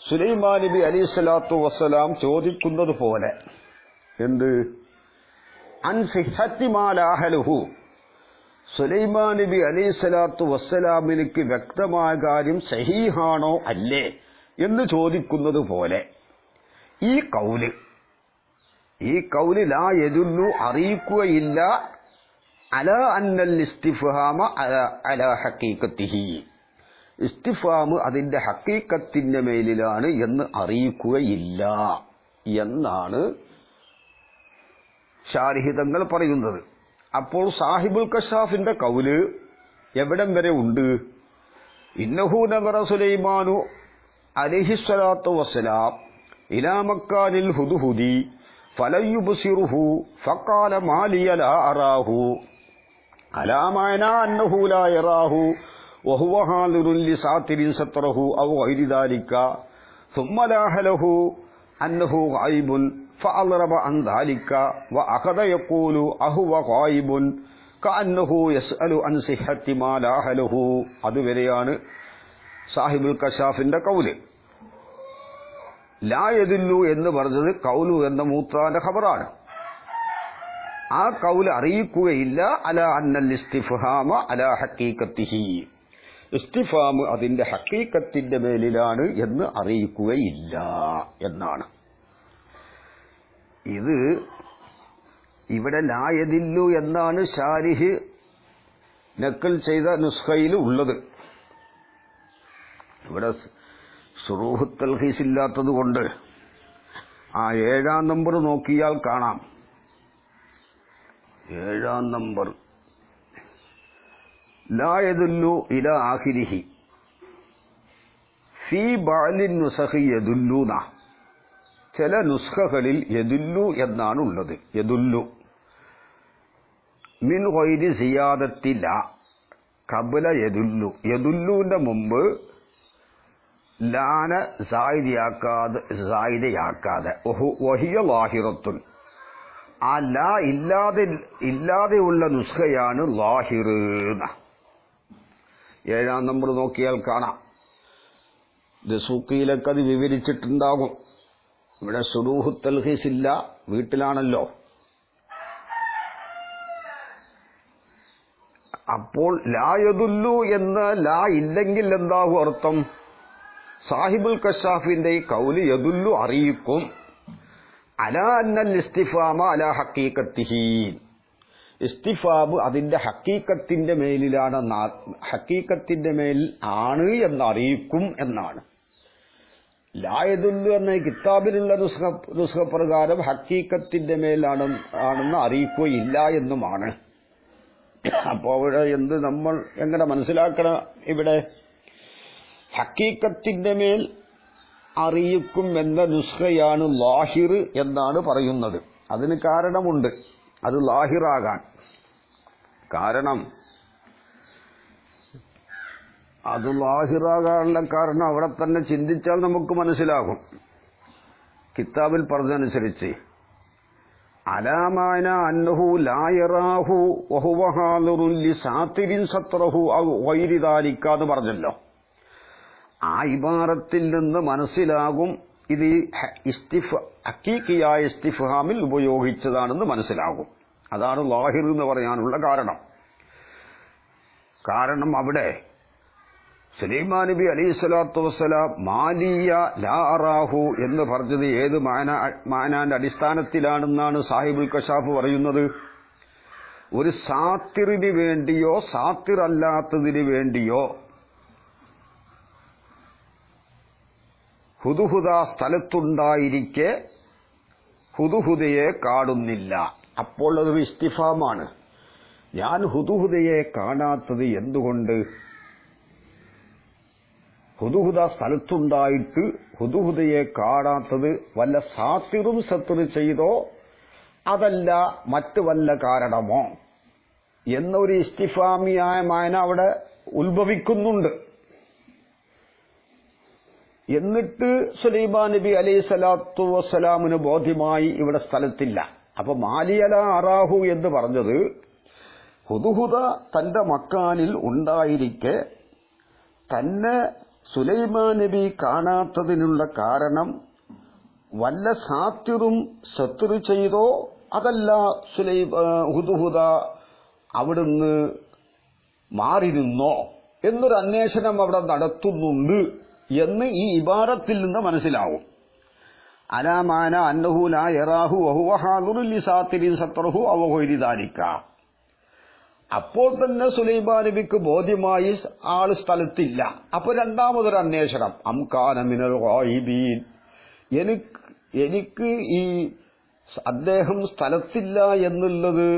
സുലൈമാൻ നബി അലൈഹിസ്സലാത്തു വസ്സലാം ചോദിക്കുന്നത് പോലെ, എന്ത്, അൻ സിഹത്തി മാ ലാഹലഹു, സുലൈമാൻ നബി അലൈഹിസ്സലാത്തു വസ്സലാമിലേക്ക് വ്യക്തമായ കാര്യം സഹീഹാണോ അല്ലേ എന്ന് ചോദിക്കുന്നത് പോലെ ഈ കൗല് ലാ യദുല്ലു, അറിയിക്കുകയില്ല, അലാ അന്നൽ ഇസ്തിഫ്ഹാമ അലാ ഹഖീഖത്തിഹി, ഇസ്തിഫാം അതിന്റെ ഹഖീഖത്തിന്റെ മേലിലാണ് എന്ന് അറിയിക്കുകയില്ല എന്നാണ് ശാരിഹിതങ്ങൾ പറയുന്നത്. അപ്പോൾ സാഹിബുൽ കശാഫിന്റെ കൗല് എവിടം വരെ ഉണ്ട്? ഇന്നഹു നഗറ സുലൈമാനു അലൈഹിസ്സലാത്തു വസ്സലാം ഇലാ മക്കാനിൽ ഹുദ്ഹുദി ഫലയുബ്സിറുഹു ഫഖാല മാ ലിയ ലാ അറാഹു അലാ മഅന അന്നഹു ലാ യറാഹു വഹുവ ഹാദിറുൻ ലിസാതിരിൻ സത്രഹു ഔ ഗൈരി ദാലിക ثم لاح له أنه غائب فأضرب عن ذلك وأخذ يقول أهو غائب كأنه يسأل عن صحة ما لاح له. അതുവരെയാണ് സാഹിബുൽ കശാഫിന്റെ കൗല്. ലാ യദുല്ലു എന്ന് പറഞ്ഞത് കൗലു എന്ന മൂത്താന്റെ ഖബറാണ്. ആ കൗല് അറിയിക്കുകയില്ല അലാ അന്നൽ ഇസ്തിഫ്ഹാമ അലാ ഹഖീഖത്തിഹി, ഇസ്തിഫാം അതിന്റെ ഹഖീഖത്തിന്റെ മേലിലാണ് എന്ന് അറിയിക്കുകയില്ല എന്നാണ്. ഇത് ഇവിടെ ലാ യദില്ലു എന്നാണ് ശാരിഹ് നക്കൽ ചെയ്ത നുസ്ഖയിൽ ഉള്ളത്. ഇവിടെ ശുറൂഹ് തൽഖീസ് ഇല്ലാത്തത് കൊണ്ട് ആ 7-ാം നമ്പർ നോക്കിയാൽ കാണാം. 7-ാം നമ്പർ ലാ യദുല്ലു ഇലാ ആഖിരിഹി ഫീ ബഅലി നുസഖി യദുല്ലൂന, ചില നുസ്ഖകളിൽ യദുല്ലു എന്നാണ് ഉള്ളത്. യദുല്ലു മിൻ ഗൈരി സിയാദത്തി ലാ ഖബ്ല യദുല്ലു, യദുല്ലുവിന്റെ മുമ്പ് ലാന സായിദയാക്കാതെ വഹിയ ലാഹിറത്തുൻ, ആ ലാ ഇല്ലാതെയുള്ള നുസ്ഖയാണ് ലാഹിർ. 7-ാം നമ്പർ നോക്കിയാൽ കാണാം. ദസൂഖിയിലൊക്കെ അത് വിവരിച്ചിട്ടുണ്ടാകും. ഇവിടെ ശുറൂഹ് തൽഖീസ് ഇല്ല, വീട്ടിലാണല്ലോ. അപ്പോൾ ലാ യദുല്ലു എന്ന് ലാ ഇല്ലെങ്കിൽ എന്താകും അർത്ഥം? സാഹിബുൽ കശാഫിന്റെ ഈ കൗല് യദുല്ലു അറിയിക്കും അലാ അന്നൽ ഇസ്തിഫാമ അലാ ഹഖീഖത്തിഹി, ഇസ്തിഫാബ് അതിന്റെ ഹഖീഖത്തിന്റെ മേലിലാണ്, ഹഖീഖത്തിന്റെ മേൽ ആണ് എന്ന് അറിയിക്കും എന്നാണ്. ലാ യദുല്ലു എന്ന കിതാബിലുള്ള നുസ്ഖ പ്രകാരം ഹഖീഖത്തിന്റെ മേലാണെന്ന് അറിയിക്കുകയില്ല എന്നുമാണ്. അപ്പോൾ അവിടെ നമ്മൾ എങ്ങനെ മനസ്സിലാക്കണം? ഇവിടെ ഹഖീഖത്തിന്റെ മേൽ അറിയിക്കും എന്ന നുസ്ഖയാണ് ലാഹിർ എന്നാണ് പറയുന്നത്. അതിന് കാരണമുണ്ട്, അത് ലാഹിറാകാൻ കാരണം, അത് ലാഹിറാകാനുള്ള കാരണം അവിടെ തന്നെ ചിന്തിച്ചാൽ നമുക്ക് മനസ്സിലാകും. കിതാബിൽ പറഞ്ഞതനുസരിച്ച് അലാമാന അന്നഹു ലാ യറാഹു വഹുവ ഹാദിറുൻ ലിസാതിരിൻ സത്രഹു ഔ ഗൈരി ദാലിക എന്ന് പറഞ്ഞല്ലോ. ആ ഇബാറത്തിൽ നിന്ന് മനസ്സിലാകും ഇത് ഹഖീഖിയായ ഇസ്തിഫ്ഹാമിൽ ഉപയോഗിച്ചതാണെന്ന് മനസ്സിലാകും. അതാണ് ലാഹിർ എന്ന് പറയാനുള്ള കാരണം അവിടെ സുലൈമാൻ നബി അലൈഹിസ്സലാത്തു വസ്സലാം മാലിയ ലാ അറാഹു എന്ന് പറഞ്ഞത് ഏത് മാനാന്റെ അടിസ്ഥാനത്തിലാണെന്നാണ് സാഹിബുൽ കശാഫ് പറയുന്നത്. ഒരു സാത്തിറിന് വേണ്ടിയോ സാത്തിർ അല്ലാത്തതിന് വേണ്ടിയോ ഹുദ്ഹുദ സ്ഥലത്തുണ്ടായിരിക്കെ ഹുദ്ഹുദയെ കാണുന്നില്ല. അപ്പോൾ അതൊരു ഇസ്തിഫാമാണ്. ഞാൻ ഹുദ്ഹുദയെ കാണാത്തത് എന്തുകൊണ്ട്? ഹുദുഹുദ സ്ഥലത്തുണ്ടായിട്ട് ഹുദുഹുദയെ കാണാത്തത് വല്ല സാത്തിറും സത്തിർ ചെയ്തോ അതല്ല മറ്റ് വല്ല കാരണമോ എന്നൊരു ഇസ്തിഫാമിയായ മാന അവിടെ ഉത്ഭവിക്കുന്നുണ്ട്. എന്നിട്ട് സുലൈമാൻ നബി അലൈഹി സ്വലാത്തു വസ്സലാമിന് ബോധ്യമായി ഇവിടെ സ്ഥലത്തില്ല. അപ്പൊ മാലിയല അറാഹു എന്ന് പറഞ്ഞത് ഹുദുഹുദ തന്റെ മക്കാനിൽ ഉണ്ടായിരിക്കെ തന്നെ സുലൈമാൻ നബി കാണാത്തതിനുള്ള കാരണം വല്ല സാത്തിറും സത്തിർ ചെയ്തോ അതല്ല ഹുദുഹുദ അവിടുന്ന് മാറി നിന്നോ എന്നൊരു അന്വേഷണം അവിടെ നടത്തുന്നുണ്ട് എന്ന് ഈ ഇബാറത്തിൽ നിന്ന് മനസ്സിലാവും. അലാമാന അന്നഹു ലാ യറാഹു വഹുവ ഹാദിറുൻ ലിസാത്തിരിൻ സത്രഹു അവ ഗൈരി ദാലിക. അപ്പോൾ തന്നെ സുലൈമാൻ നബിക്ക് ബോധ്യമായി ആള് സ്ഥലത്തില്ല. അപ്പൊ രണ്ടാമതൊരു അന്വേഷണം അംകാന മിനൽ ഗായിബീൻ, എനിക്ക് ഈ അദ്ദേഹം സ്ഥലത്തില്ല എന്നുള്ളത്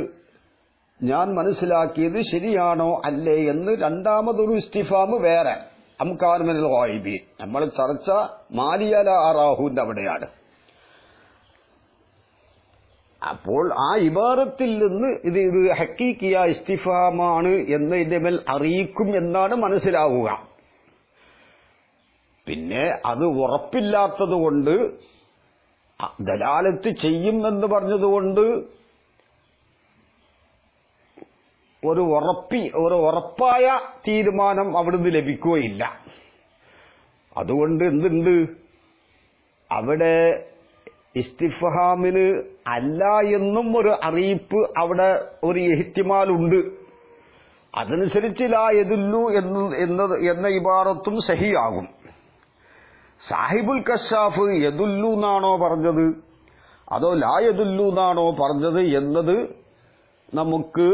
ഞാൻ മനസ്സിലാക്കിയത് ശരിയാണോ അല്ലേ എന്ന് രണ്ടാമതൊരു ഇസ്തിഫാമ് വേറെ. അംകാന മിനൽ ഗായിബീൻ നമ്മൾ ചർച്ച മാലിയല അറാഹുവിന്റെ അവിടെയാണ്. അപ്പോൾ ആ ഇബാറത്തിൽ നിന്ന് ഇത് ഹക്കീക്കിയ ഇസ്തിഫാമാണ് എന്ന് ഇതിന്റെ മേൽ അറിയിക്കും എന്നാണ് മനസ്സിലാവുക. പിന്നെ അത് ഉറപ്പില്ലാത്തതുകൊണ്ട് ദലാലത്ത് ചെയ്യുമെന്ന് പറഞ്ഞതുകൊണ്ട് ഒരു ഉറപ്പായ തീരുമാനം അവിടുന്ന് ലഭിക്കുകയില്ല. അതുകൊണ്ട് എന്തുണ്ട് അവിടെ ഇസ്തിഫഹാമിന് അല്ല എന്നും ഒരു അറിയിപ്പ് അവിടെ ഒരു ഇഹ്തിമാലുണ്ട്. അതനുസരിച്ച് ലാ യദുല്ലു എന്ന ഇബാറത്തും സഹിയാകും. സാഹിബുൽ കശാഫ് യദുല്ലു എന്നാണോ പറഞ്ഞത് അതോ ലാ യദുല്ലു എന്നാണോ പറഞ്ഞത് എന്നത് നമുക്ക്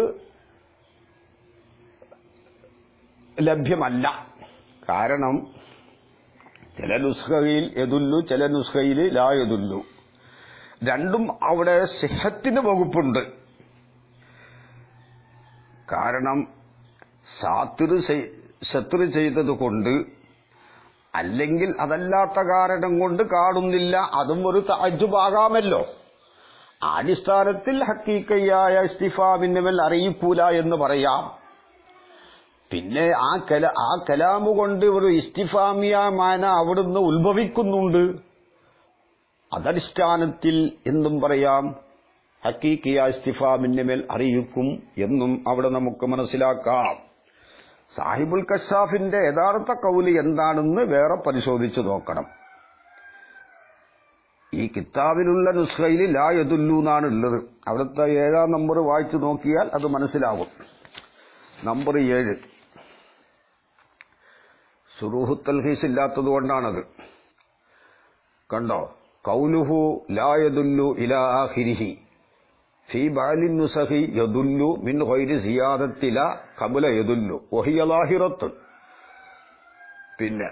ലഭ്യമല്ല. കാരണം ചില നുസ്ഖയിൽ യദുല്ലു, ചില നുസ്ഖയിൽ ലാ യദുല്ലു. രണ്ടും അവിടെ സിഹത്തിന് വകുപ്പുണ്ട്. കാരണം സത്ർ ചെയ്തതുകൊണ്ട് അല്ലെങ്കിൽ അതല്ലാത്ത കാരണം കൊണ്ട് കാണുന്നില്ല, അതും ഒരു തഅജ്ജുബാകാമല്ലോ. അടിസ്ഥാനത്തിൽ ഹക്കീക്കയായ ഇസ്തിഫാമിന്റെ മേൽ അറിയിക്കൂല എന്ന് പറയാം. പിന്നെ ആ കലാമു കൊണ്ട് ഒരു ഇസ്തിഫാമിയ മാന അവിടുന്ന് ഉത്ഭവിക്കുന്നുണ്ട്. അതടിസ്ഥാനത്തിൽ എന്നും പറയാം ഹക്കീക്കിയ ഇസ്തിഫാമിന്റെ മേൽ അറിയിക്കും എന്നും അവിടെ നമുക്ക് മനസ്സിലാക്കാം. സാഹിബുൽ കശാഫിന്റെ യഥാർത്ഥ കൗല് എന്താണെന്ന് വേറെ പരിശോധിച്ചു നോക്കണം. ഈ കിതാബിലുള്ള നുസ്ഖയിൽ ലാ യദുല്ലു എന്നാണ് ഉള്ളത്. അവിടുത്തെ 7-ാം നമ്പർ വായിച്ചു നോക്കിയാൽ അത് മനസ്സിലാകും. നമ്പർ 7 ശുറൂഹു തൽഹീസ് ഇല്ലാത്തതുകൊണ്ടാണത്. കണ്ടോ, കൗലുഹു ലാ യദുല്ലു ഇലാ ആഖിരിഹി ഫീ ബഅലിൻ നുസഖി യദുല്ലു മിൻ ഗൈരി സിയാദത്തില ഖബല യദുല്ലു വഹിയ ലാഹിറത്തുൻ. പിന്നെ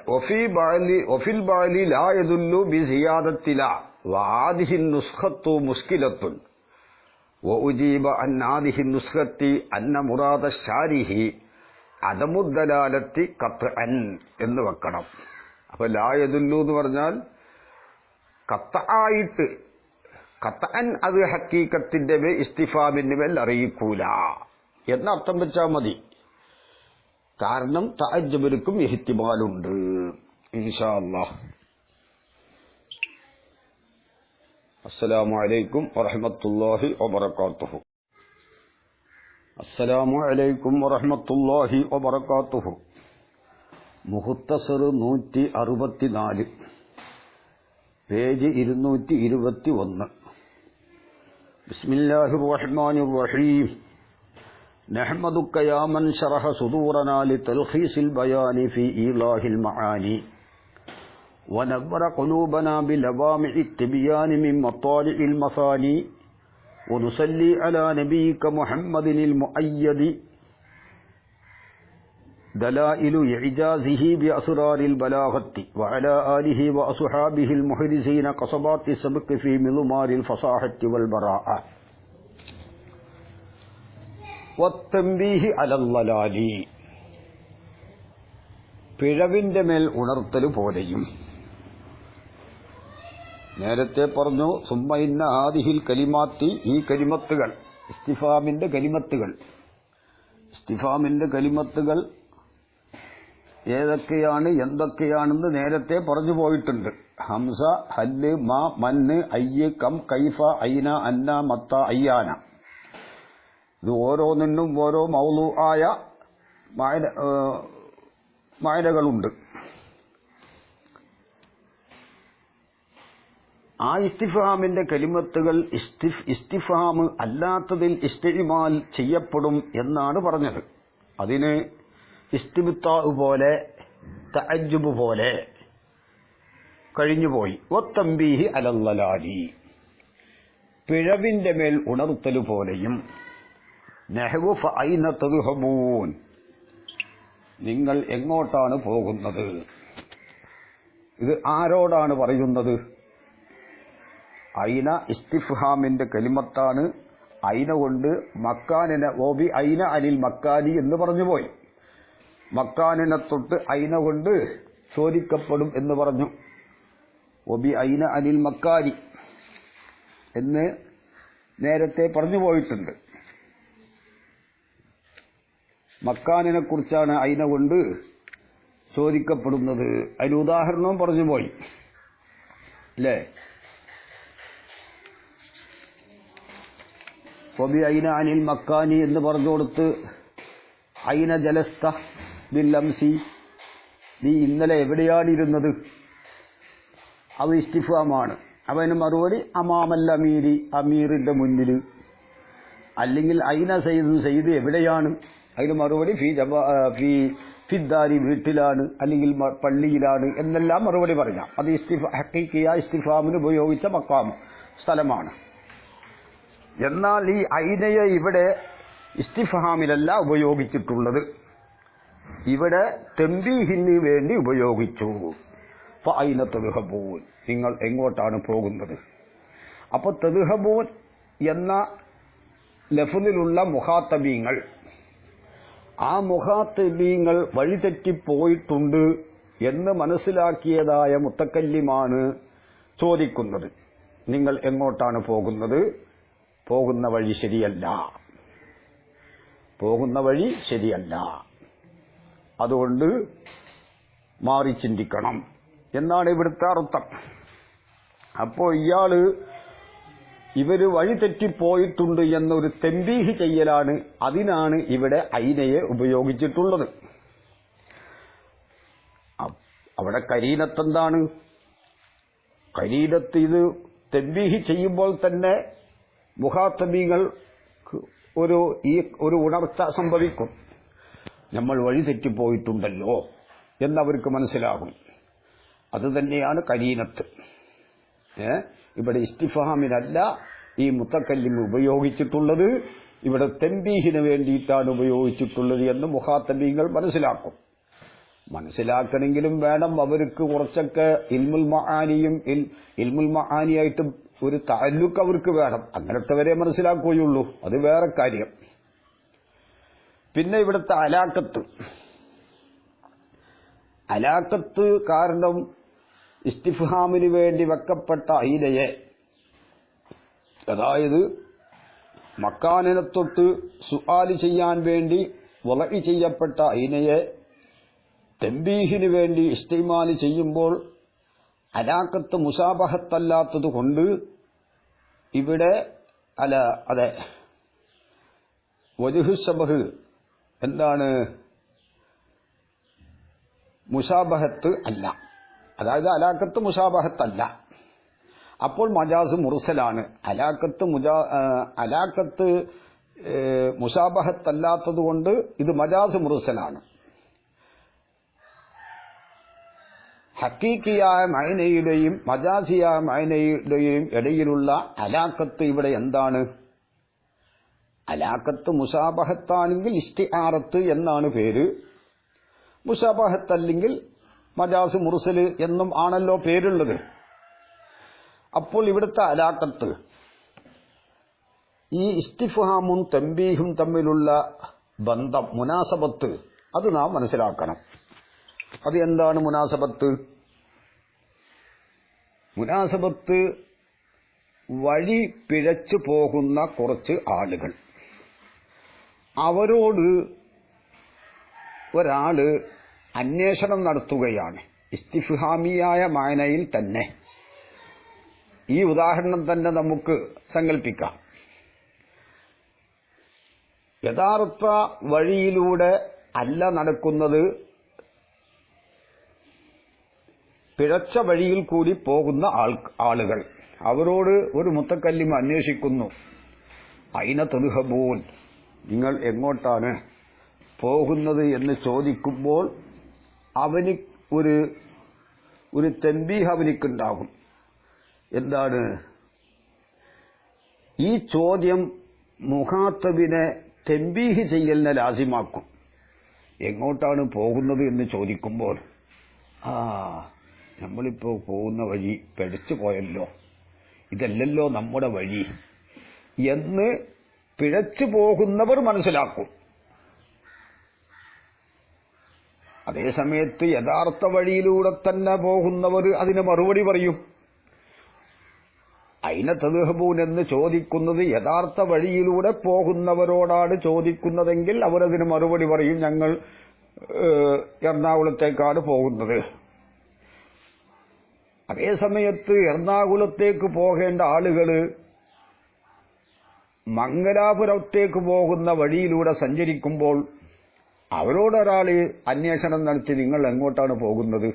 വഫിൽ ബഅലി ലാ യദുല്ലു ബി സിയാദത്തില വഹാദിഹി നുസ്ഖത്തു മുസ്കിലത്തുൻ വഉജീബ അൻ ഹാദിഹി നുസ്ഖത്തി അന്ന മുറാദ ശാരിഹി അദമുദ്ദലാലത്തി ഖത്അൻ എന്ന് വെക്കണം. അപ്പൊ ലാ യദുല്ലു എന്ന് പറഞ്ഞാൽ ഖത്ആയിട്ട് ഖത്അൻ അത് ഹക്കീക്കത്തിന്റെ മേൽ ഇസ്തിഫാമിന്റെ മേൽ അറിയിക്കൂല എന്നർത്ഥം വെച്ചാൽ മതി. കാരണം തഅജ്ജുബിനും ഇഹ്തിമാലുണ്ട്. ഇൻഷാ അല്ലാഹ്. അസ്സലാമു അലൈക്കും വറഹ്മത്തുള്ളാഹി വബറകാതുഹു. അസ്സലാമു അലൈക്കും വറഹ്മത്തുള്ളാഹി വബറകാതുഹു. മുഖ്തസർ 164 പേജ് 221. ബിസ്മില്ലാഹിർ റഹ്മാനിർ റഹീം. നഹ്മദുക യാ മൻ ശറഹ സുദൂറനാ ലിതൽഖീസിൽ ബയാനി ഫീ ഈളാഹിൽ മആനി വനവ്വറ ഖുലൂബനാ ബിലവാമിഇ തിബിയാനി മിൻ മത്താലിഇൽ മസാനി വനുസല്ലി അലാ നബിയിക മുഹമ്മദിനിൽ മുഅയ്യദി دلائل إعجازه بأسرار البلاغة وعلى آله وأصحابه المحرزين قصبات السبق في مضمار الفصاحة والبراءة والتنبيه على الضلال. പിഴവിന്റെ മേൽ ഉണർത്തൽ പോലെയും. നേരത്തെ പറഞ്ഞു സുമ്മ ഇന്ന ആദിഹിൽ കലിമാത്തി, ഈ കലിമത്തുകൾ ഇസ്തിഫാമിന്റെ കലിമത്തുകൾ ഏതൊക്കെയാണ് എന്തൊക്കെയാണെന്ന് നേരത്തെ പറഞ്ഞു പോയിട്ടുണ്ട്. ഹംസ, ഹല്ല്, മാ, മന്ന്, അയ്യ്, കം, കൈഫ, ഐന, അന്ന, മത്ത, അയ്യാന. ഇത് ഓരോന്നിനും ഓരോ മൗലൂആയ മായനകളുണ്ട്. ആ ഇസ്തിഫാമിന്റെ കലിമത്തുകൾ ഇസ്തിഫാം അല്ലാത്തതിൽ ഇസ്തിഇമാൽ ചെയ്യപ്പെടും എന്നാണ് പറഞ്ഞത്. അതിന് ഇസ്തിബ്താ പോലെ തഅജ്ജുബ് പോലെ കഴിഞ്ഞുപോയി. വത്തംബീഹി അലല്ലലാലി, പിഴവിന്റെ മേൽ ഉണർത്തൽ പോലെയും. നഹ്വു ഫഅൈന തദ്ഹബൂൻ, നിങ്ങൾ എങ്ങോട്ടാണ് പോകുന്നത്? ഇത് ആരോടാണ് പറയുന്നത്? ഐന ഇസ്തിഫ്ഹാമിന്റെ കലിമത്താണ്. ഐന കൊണ്ട് മക്കാനിനെ ഓബി ഐന അനിൽ മക്കാനി എന്ന് പറഞ്ഞുപോയി. മക്കാനിനെ തൊട്ട് ഐന കൊണ്ട് ചോദിക്കപ്പെടും എന്ന് പറഞ്ഞു. ഒബി ഐന അനിൽ മക്കാനി എന്ന് നേരത്തെ പറഞ്ഞു പോയിട്ടുണ്ട്. മക്കാനിനെ കുറിച്ചാണ് ഐന കൊണ്ട് ചോദിക്കപ്പെടുന്നത്. അതിന് ഉദാഹരണവും പറഞ്ഞു പോയി അല്ലേ? ഒബി ഐന അനിൽ മക്കാനി എന്ന് പറഞ്ഞു കൊടുത്ത് ഐന ജലസ്ത ബില്ലംസി, നീ ഇന്നലെ എവിടെയാണിരുന്നത്? അത് ഇസ്തിഫാമാണ്. അവന് മറുപടി അമാമൽ അമീരി, അമീറിന്റെ മുന്നിൽ. അല്ലെങ്കിൽ ഐന സയ്യിദ് എവിടെയാണ്? അതിന് മറുപടി ഫിദ്ദാരി, വീട്ടിലാണ്, അല്ലെങ്കിൽ പള്ളിയിലാണ് എന്നെല്ലാം മറുപടി പറയാം. അത് ഹഖീഖിയ ഇസ്തിഫാമിന് ഉപയോഗിച്ച മക്കാമ സ്ഥലമാണ്. എന്നാൽ ഈ ഐനയെ ഇവിടെ ഇസ്തിഫാമിലല്ല ഉപയോഗിച്ചിട്ടുള്ളത്, ഇവിടെ തംബീഹിന് വേണ്ടി ഉപയോഗിച്ചു. ഫഅൈന തദ്ഹബൂൻ, നിങ്ങൾ എങ്ങോട്ടാണ് പോകുന്നത്? അപ്പോൾ തദ്ഹബൂൻ എന്ന ലഫ്ളിലുള്ള മുഖാത്തബീങ്ങൾ, ആ മുഖാത്തബീങ്ങൾ വഴിതെറ്റിപ്പോയിട്ടുണ്ട് എന്ന് മനസ്സിലാക്കിയതായ മുത്തക്കല്ലിമാണ് ചോദിക്കുന്നത്. നിങ്ങൾ എങ്ങോട്ടാണ് പോകുന്നത്? പോകുന്ന വഴി ശരിയല്ല, അതുകൊണ്ട് മാറി ചിന്തിക്കണം എന്നാണ് ഇവിടുത്തെ അർത്ഥം. അപ്പോൾ ഇവര് വഴിതെറ്റിപ്പോയിട്ടുണ്ട് എന്നൊരു തംബീഹ് ചെയ്യലാണ്. അതിനാണ് ഇവിടെ ഐനയെ ഉപയോഗിച്ചിട്ടുള്ളത്. അവിടെ കരീനത്തെന്താണ്? കരീനത്ത് ഇത് തംബീഹ് ചെയ്യുമ്പോൾ തന്നെ മുഖാത്തബീങ്ങൾ ഒരു ഉണർച്ച സംഭവിക്കും. നമ്മൾ വഴിതെറ്റിപ്പോയിട്ടുണ്ടല്ലോ എന്നവർക്ക് മനസ്സിലാകും. അതുതന്നെയാണ് കരീനത്ത്. ഇവിടെ ഇസ്തിഫാമിനല്ല ഈ മുത്തക്കല്ലിം ഉപയോഗിച്ചിട്ടുള്ളത്, ഇവിടെ തംബീഹിന് വേണ്ടിയിട്ടാണ് ഉപയോഗിച്ചിട്ടുള്ളത് എന്ന് മുഖാത്തബീങ്ങൾ മനസ്സിലാക്കും. മനസ്സിലാക്കണമെങ്കിലും വേണം അവർക്ക് കുറച്ചൊക്കെ ഇൽമുൽ മആനിയായിട്ട് ഒരു തഅല്ലുഖ് അവർക്ക് വേണം. അങ്ങനത്തെവരെ മനസ്സിലാക്കുകയുള്ളൂ, അത് വേറെ കാര്യം. പിന്നെ ഇവിടുത്തെ അലാക്കത്ത് കാരണം ഇസ്തിഫ്ഹാമിന് വേണ്ടി വെക്കപ്പെട്ട ഐനയെ, അതായത് മക്കാനിനെ തൊട്ട് സുആല് ചെയ്യാൻ വേണ്ടി വളഇ ചെയ്യപ്പെട്ട ഐനയെ തംബീഹിന് വേണ്ടി ഇസ്തിമാല് ചെയ്യുമ്പോൾ അലാക്കത്ത് മുസാബഹത്തല്ലാത്തത് കൊണ്ട് ഇവിടെ അതെ വജ്ഹു ശബഹ് എന്താണ്? മുസാബഹത്ത് അല്ല, അതായത് അലാക്കത്ത് മുസാബഹത്തല്ല. അപ്പോൾ മജാസ് മുർസലാണ്. അലാക്കത്ത് മുസാബഹത്തല്ലാത്തത് കൊണ്ട് ഇത് മജാസ് മുർസലാണ്. ഹക്കീക്കിയായ മഅനയുടെയും മജാസിയായ മഅനയുടെയും ഇടയിലുള്ള അലാക്കത്ത് ഇവിടെ എന്താണ്? അലാക്കത്ത് മുസാബഹത്താണെങ്കിൽ ഇസ്തിആറത്ത് എന്നാണ് പേര്, മുസാബഹത്തല്ലെങ്കിൽ മജാസ് മുർസല് എന്നും ആണല്ലോ പേരുള്ളത്. അപ്പോൾ ഇവിടുത്തെ അലാക്കത്ത് ഈ ഇസ്തിഫ്ഹാമും തംബീഹും തമ്മിലുള്ള ബന്ധം, മുനാസബത്ത്, അത് നാം മനസ്സിലാക്കണം. അത് എന്താണ് മുനാസബത്ത്? മുനാസബത്ത് വഴി പിഴച്ചു പോകുന്ന കുറച്ച് ആളുകൾ, അവരോട് ഒരാള് അന്വേഷണം നടത്തുകയാണ്. ഇസ്തിഫ്ഹാമിയായ മാനയിൽ തന്നെ ഈ ഉദാഹരണം തന്നെ നമുക്ക് സങ്കല്പിക്കാം. യഥാർത്ഥ വഴിയിലൂടെ അല്ല നടക്കുന്നത്, പിഴച്ച വഴിയിൽ കൂടി പോകുന്ന ആളുകൾ. അവരോട് ഒരു മുത്തക്കല്ലിം അന്വേഷിക്കുന്നു, അയിന തദ്ഹബൂൻ, നിങ്ങൾ എങ്ങോട്ടാണ് പോകുന്നത് എന്ന് ചോദിക്കുമ്പോൾ അവന് ഒരു തൻബീഹ് അവനിക്കുണ്ടാകും. എന്താണ് ഈ ചോദ്യം? മുഖാത്തബിനെ തൻബീഹ് ചെയ്യലിനെ ലാസിമാക്കും. എങ്ങോട്ടാണ് പോകുന്നത് എന്ന് ചോദിക്കുമ്പോൾ, നമ്മളിപ്പോ പോകുന്ന വഴി പിഴച്ചു പോയല്ലോ, ഇതല്ലല്ലോ നമ്മുടെ വഴി എന്ന് പിഴച്ചു പോകുന്നവർ മനസ്സിലാക്കും. അതേസമയത്ത് യഥാർത്ഥ വഴിയിലൂടെ തന്നെ പോകുന്നവർ അതിന് മറുപടി പറയും. അയിന തദ്ഹബൂൻ എന്ന് ചോദിക്കുന്നത് യഥാർത്ഥ വഴിയിലൂടെ പോകുന്നവരോടാണ് ചോദിക്കുന്നതെങ്കിൽ അവരതിന് മറുപടി പറയും, ഞങ്ങൾ എറണാകുളത്തേക്കാണ് പോകുന്നത്. അതേസമയത്ത് എറണാകുളത്തേക്ക് പോകേണ്ട ആളുകൾ മംഗലാപുരത്തേക്ക് പോകുന്ന വഴിയിലൂടെ സഞ്ചരിക്കുമ്പോൾ അവരോടൊരാൾ അന്വേഷണം നടത്തി, നിങ്ങൾ എങ്ങോട്ടാണ് പോകുന്നത്?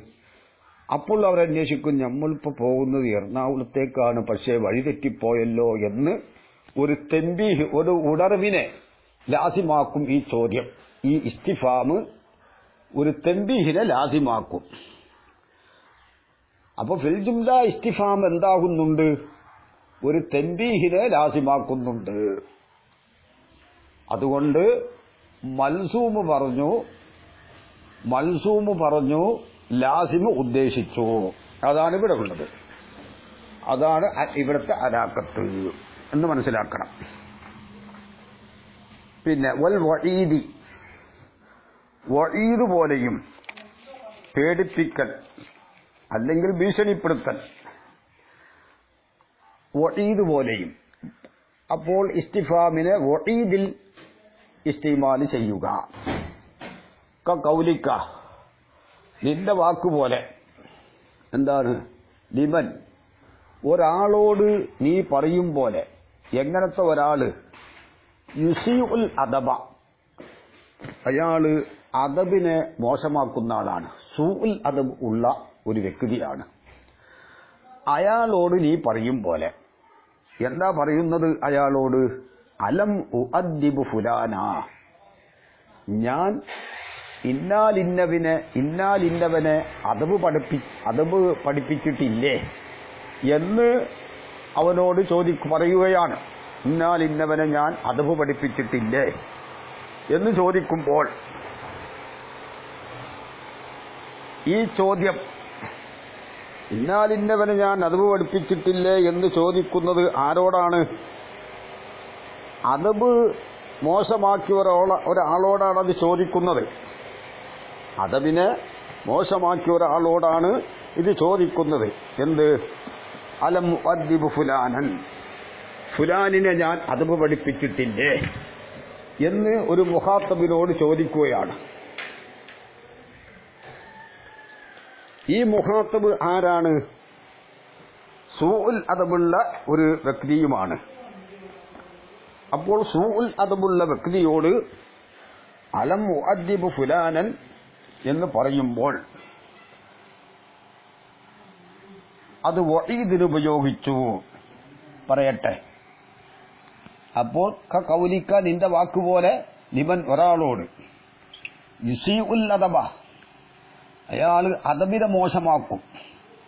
അപ്പോൾ അവരന്വേഷിക്കും, നമ്മളിപ്പോൾ പോകുന്നത് എറണാകുളത്തേക്കാണ്, പക്ഷേ വഴി തെറ്റിപ്പോയല്ലോ എന്ന് ഒരു തൻബീഹ്, ഒരു ഉണർവിനെ ലാസിമാക്കും ഈ ചോദ്യം. ഈ ഇസ്തിഫാം ഒരു തൻബീഹിനെ ലാസിമാക്കും. അപ്പൊ ഫിൽ ജുംല ഇസ്തിഫാം എന്താകുന്നുണ്ട്? ഒരു തൻബീഹിനെ ലാസിമാക്കുന്നുണ്ട്. അതുകൊണ്ട് മൽസൂമ് പറഞ്ഞു, ലാസിമ് ഉദ്ദേശിച്ചു. അതാണ് ഇവിടെ ഉള്ളത്. അതാണ് ഇവിടുത്തെ അലാഖത്ത് എന്ന് മനസ്സിലാക്കണം. പിന്നെ വൽ വഈദി, വഈദ് പോലെയും പേടിപ്പിക്കൽ അല്ലെങ്കിൽ ഭീഷണിപ്പെടുത്തൽ, വഈദ് പോലെയും. അപ്പോൾ ഇസ്തിഫാമിനെ വഈദിൽ ഇസ്തിമാല് ചെയ്യുക. കൗലിക്ക, നിന്റെ വാക്കുപോലെ. എന്താണ്? ലിമൻ, ഒരാളോട് നീ പറയും പോലെ. എങ്ങനത്തെ ഒരാള്? യുസീഉൽ അദബ, അയാള് അദബിനെ മോശമാക്കുന്ന ആളാണ്. സൂഉൽ അദബ് ഉള്ള ഒരു വ്യക്തിയാണ്. അയാളോട് നീ പറയും പോലെ. എന്താ പറയുന്നത് അയാളോട്? അലം ഉഅദ്ദിബു ഫുലാന, ഞാൻ ഇന്നാലിന്നവനെ അദബ് പഠിപ്പിച്ചിട്ടില്ലേ എന്ന് അവനോട് പറയുകയാണ്. ഇന്നാലിന്നവനെ ഞാൻ അദബ് പഠിപ്പിച്ചിട്ടില്ലേ എന്ന് ചോദിക്കുമ്പോൾ ഈ ചോദ്യം, ഇന്നാലിന്നവനെ ഞാൻ അദബ് പഠിപ്പിച്ചിട്ടില്ലേ എന്ന് ചോദിക്കുന്നത് ആരോടാണ്? അദബ് മോശമാക്കിയ ഒരാളോടാണ് അത് ചോദിക്കുന്നത്. അദബിനെ മോശമാക്കിയ ഒരാളോടാണ് ഇത് ചോദിക്കുന്നത്. എന്ത്? അലം ഉഅദ്ദിബു ഫുലാനൻ, ഫുലാനിനെ ഞാൻ അദബ് പഠിപ്പിച്ചിട്ടില്ലേ എന്ന് ഒരു മുഖാത്തബിനോട് ചോദിക്കുകയാണ്. ഈ മുഖാത്തബ് ആരാണ്? സൂഉൽ അദബുള്ള ഒരു വ്യക്തിയുമാണ്. അപ്പോൾ സൂഉൽ അദബുള്ള വ്യക്തിയോട് അലം ഉഅദ്ദിബു ഫുലാനൻ എന്ന് പറയുമ്പോൾ അത് വഈദിന് ഉപയോഗിച്ചു. പറയട്ടെ. അപ്പോൾ കൗലിക്ക, നിന്റെ വാക്കുപോലെ, ലിമൻ, ഒരാളോട്, യുസീഉൽ അദബ, അയാൾ അദബിനെ മോശമാക്കും.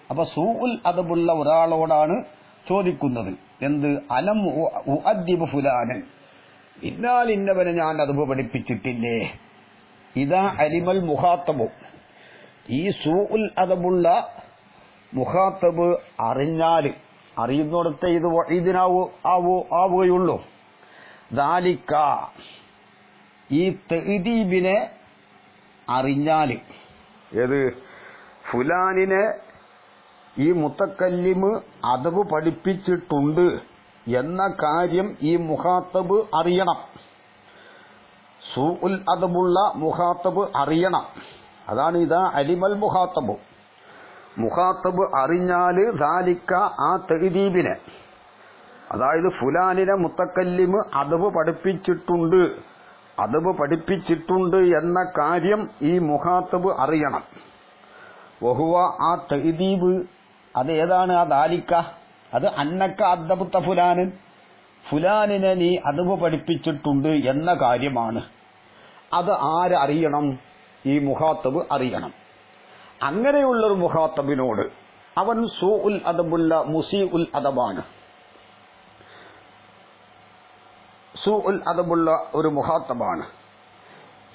അപ്പൊ സൂഉൽ അദബുള്ള ഒരാളോടാണ് ചോദിക്കുന്നത്. എന്ത്? അലം ഉഅദ്ദിബു ഫുലാനൻ, ഇന്നവനെ ഞാൻ അദബ് പഠിപ്പിച്ചിട്ടില്ലേ? ഇതാ അലിമൽ മുഖാത്തബു, ഈ സൂഉൽ അദബുള്ള മുഖാത്തബ് അറിയുന്നിടത്തെ ഇത് ആവുകയുള്ളൂ. ദാലിക്ക, ഈ തഅദീബിനെ അറിഞ്ഞാൽ, ഏത് ഫുലാനിനെ ഈ മുത്തക്കല്ലിമ് അദബ് പഠിപ്പിച്ചിട്ടുണ്ട് എന്ന കാര്യം ഈ മുഖാത്തബ് അറിയണം. സൂഉൽ അദബുള്ള മുഖാത്തബ് അറിയണം. അതാണ് ഇതാ അലിമൽ മുഖാത്തബ്. മുഖാത്തബ് അറിഞ്ഞാൽ ദാലിക്ക ആ തഹദീബിനെ, അതായത് ഫുലാനിനെ മുത്തക്കല്ലിമ് അദബ് പഠിപ്പിച്ചിട്ടുണ്ട് എന്ന കാര്യം ഈ മുഖാത്തബ് അറിയണം. വഹുവ ആ തഹദീബ് അത് ഏതാണ്? ആ ദാലിക്ക അത് അന്നക്ക അദ്ദബ്ത ഫുലാനൻ, ഫുലാനിനെ നീ അദബ് പഠിപ്പിച്ചിട്ടുണ്ട് എന്ന കാര്യമാണ്. അത് ആരറിയണം? ഈ മുഖാത്തബ് അറിയണം. അങ്ങനെയുള്ളൊരു മുഖാത്തബിനോട് അവൻ സൂഉൽ അദബുള്ള മുസീഉൽ അദബാണ്. സൂഉൽ അദബുള്ള ഒരു മുഖാത്തബാണ്.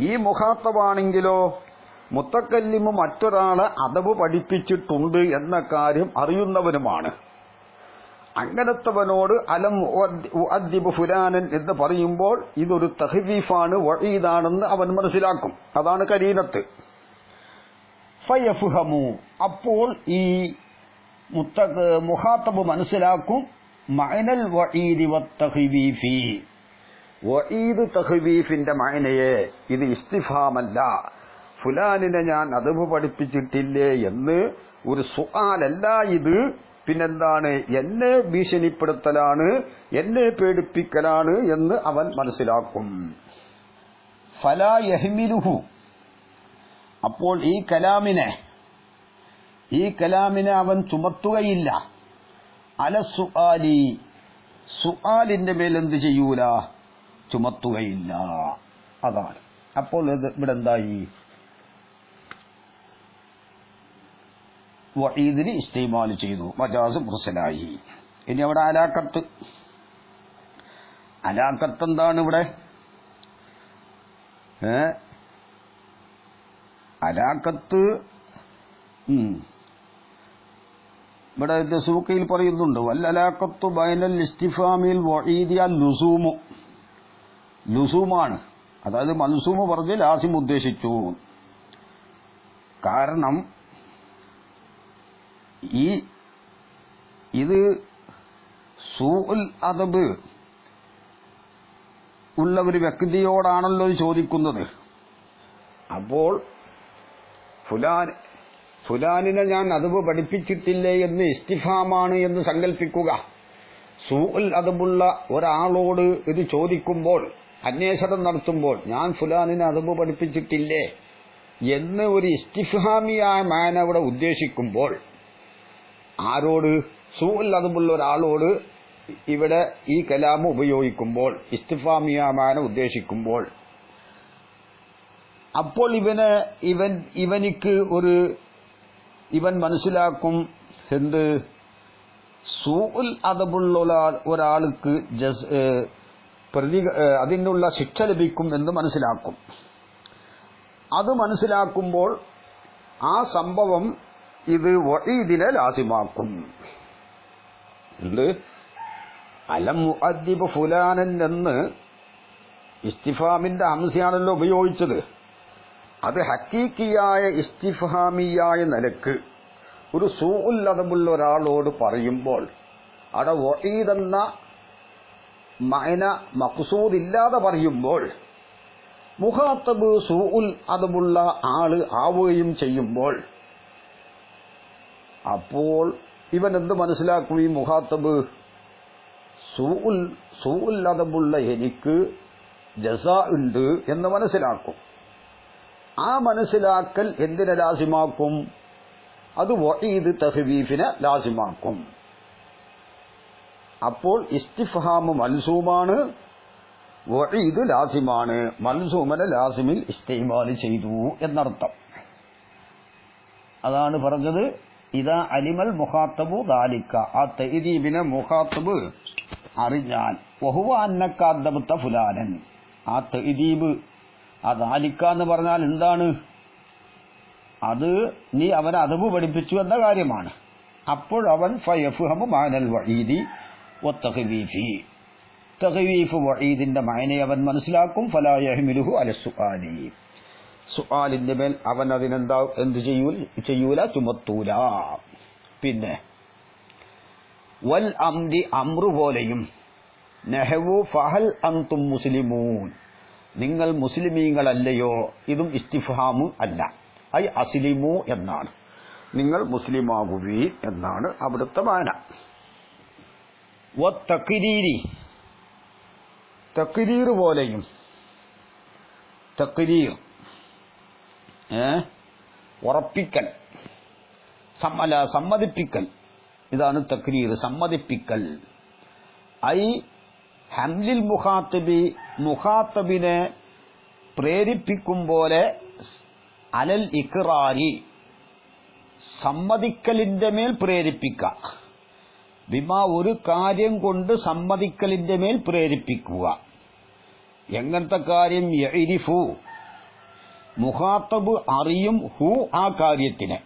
ഈ മുഖാത്തബാണെങ്കിലോ മുത്തക്കല്ലിമ് മറ്റൊരാളെ അദബ് പഠിപ്പിച്ചിട്ടുണ്ട് എന്ന കാര്യം അറിയുന്നവനുമാണ്. അങ്ങനത്തവനോട് അലം ഉഅദ്ദിബ് ഫുലാനൻ എന്ന് പറയുമ്പോൾ ഇതൊരു തഹ്വീഫാണ്, വഈദാണെന്ന് അവൻ മനസ്സിലാക്കും. അതാണ് കരീനത്ത്. ഫയഫ്ഹമു, അപ്പോൾ ഈ മുഖാത്തബ് മനസ്സിലാക്കും മഅനൽ വഈദി വത്തഖ്വീഫി, വഈദ് തഖ്വീഫിന്റെ മഅനയെ. ഇത് ഇസ്തിഫാമല്ല, ഫുലാനിനെ ഞാൻ അദബ് പഠിപ്പിച്ചിട്ടില്ലേ എന്ന് ഒരു സുആലല്ല ഇത്. പിന്നെന്താണ്? എന്നെ ഭീഷണിപ്പെടുത്തലാണ്, എന്നെ പേടിപ്പിക്കലാണ് എന്ന് അവൻ മനസ്സിലാക്കും. ഫലാ യഹ്മിലുഹു, അപ്പോൾ ഈ കലാമിനെ അവൻ ചുമത്തുകയില്ല. അല സുആലി, സുആലിന്റെ മേൽ എന്ത് ചെയ്യൂല? ചുമത്തുകയില്ല. അതാണ്. അപ്പോൾ ഇവിടെ എന്തായി? വഈദിന് ഇസ്തിമാൽ ചെയ്തു, മജാസ് മുർസലായി. ഇനി അവിടെ അലാക്കത്ത് എന്താണ് ഇവിടെ? അലാക്കത്ത് ഇവിടെ സൂക്കയിൽ പറയുന്നുണ്ട്. വല്ലലാക്കത്തു ബൈനൽ ഇസ്തിഫാമിൽ വഈദി ലുസൂമു, ലുസൂമാണ്. അതായത് മൻസൂമ് പറഞ്ഞ് ലാസിം ഉദ്ദേശിച്ചു. കാരണം ഇത് സൂഉൽ അദബ് ഉള്ള ഒരു വ്യക്തിയോടാണല്ലോ ചോദിക്കുന്നത്. അപ്പോൾ ഫുലാനിനെ ഞാൻ അദബ് പഠിപ്പിച്ചിട്ടില്ലേ എന്ന് ഇസ്തിഫാമാണ് എന്ന് സങ്കല്പിക്കുക. സൂഉൽ അദബുള്ള ഒരാളോട് ഇത് ചോദിക്കുമ്പോൾ, അന്വേഷണം നടത്തുമ്പോൾ, ഞാൻ ഫുലാനിനെ അദബ് പഠിപ്പിച്ചിട്ടില്ലേ എന്ന് ഒരു ഇസ്തിഫാമിയായ മാന അവിടെ ഉദ്ദേശിക്കുമ്പോൾ, ആരോട്? സൂഉൽ അദബുള്ള ഒരാളോട് ഇവിടെ ഈ കലാം ഉപയോഗിക്കുമ്പോൾ, ഇസ്തിഫാമിയായ മാന ഉദ്ദേശിക്കുമ്പോൾ, അപ്പോൾ ഇവൻ മനസ്സിലാക്കും എന്ത്? സൂഉൽ അദബുള്ള ഒരാൾക്ക് അതിനുള്ള ശിക്ഷ ലഭിക്കും എന്ന് മനസ്സിലാക്കും. അത് മനസ്സിലാക്കുമ്പോൾ ആ സംഭവം ഇത് വഈദിനെ ലാസിമാക്കും. എന്ത്? അലം മുഅദ്ദിബ് ഫുലാനൻ എന്ന് ഇസ്തിഫാമിന്റെ ഹംസയാണല്ലോ ഉപയോഗിച്ചത്. അത് ഹക്കീക്കിയായ ഇസ്തിഫാമിയായ നിലക്ക് ഒരു സൂഉൽ അദബുള്ള ഒരാളോട് പറയുമ്പോൾ അവിടെ വഈദ് എന്ന മഅന മഖ്സൂദ് ഇല്ലാതെ പറയുമ്പോൾ, മുഖാത്തബ് സൂഉൽ അദബുള്ള ആള് ആവുകയും ചെയ്യുമ്പോൾ, അപ്പോൾ ഇവൻ എന്ത് മനസ്സിലാക്കും? ഈ മുഖാത്തബ് സൂഉൽ അദബുള്ള എനിക്ക് ജസാ ഉണ്ട് എന്ന് മനസ്സിലാക്കും. ആ മനസ്സിലാക്കൽ എന്തിനെ ലാസിമാക്കും? അത് വഈദ് തഖ്വീഫിനെ ലാസിമാക്കും. അപ്പോൾ ഇസ്തിഫ്ഹാം മൽസൂമാണ്, വഈദ് ലാസിമാണ്. മൽസൂമനെ ലാസിമിൽ ഇസ്തിമാൽ ചെയ്തു എന്നർത്ഥം. അതാണ് പറഞ്ഞത് ഇദാ അലിമൽ മുഖാത്തബു ദാലിക, ആ തഅദീബിനെ മുഖാത്തബ് അറിഞ്ഞാൽ, വഹുവ അന്നക അദ്ദബ്ത ഫുലാനൻ, ആ തഅദീബ് ആ ദാലിക എന്ന് പറഞ്ഞാൽ എന്താണ്? അത് നീ അവനെ അദബ് പഠിപ്പിച്ചു എന്ന കാര്യമാണ്. അപ്പോൾ അവൻ ഫയഫ്ഹമു മഅനൽ വഈദി വത്തഖ്വീഫി, തഖ്വീഫ് വഈദിന്റെ മഅനയെ അവൻ മനസ്സിലാക്കും. ഫലാ യഹ്മിലുഹു അല സുആലി, സുആലിന്റെ മേൽ അവൻ അതിനെന്താ ചെയ്യൂല, ചുമത്തൂല. പിന്നെ വൽ അംരി അമ്രു പോലെയും നഹവു ഫഹൽ അൻതും മുസ്ലിമൂൻ, നിങ്ങൾ മുസ്ലിമീങ്ങളല്ലയോ, ഇതും ഇസ്തിഫ്ഹാമു അല്ല, ഐ അസ്ലിമു എന്നാണ്, നിങ്ങൾ മുസ്ലിമാകുവീ എന്നാണ് അവിടുത്തെ മാന. വത്തഖ്രീരി തഖ്രീർ പോലെയും, തഖ്രീർ ഉറപ്പിക്കൽ, സമ്മതിപ്പിക്കൽ, ഇതാണ് തഖ്രീർ, സമ്മതിപ്പിക്കൽ. ഐ ഹംലിൽ മുഖാത്തബി, മുഖാത്തബിനെ പ്രേരിപ്പിക്കും പോലെ, അലൽ ഇഖ്റാരി സമ്മതിക്കലിന്റെ മേൽ പ്രേരിപ്പിക്കുക, ബിമാ ഒരു കാര്യം കൊണ്ട് സമ്മതിക്കലിന്റെ മേൽ പ്രേരിപ്പിക്കുക. എങ്ങനത്തെ കാര്യം? യഅരിഫു മുഖാത്തബ് അറിയും, ഹു ആ കാര്യത്തിനെ.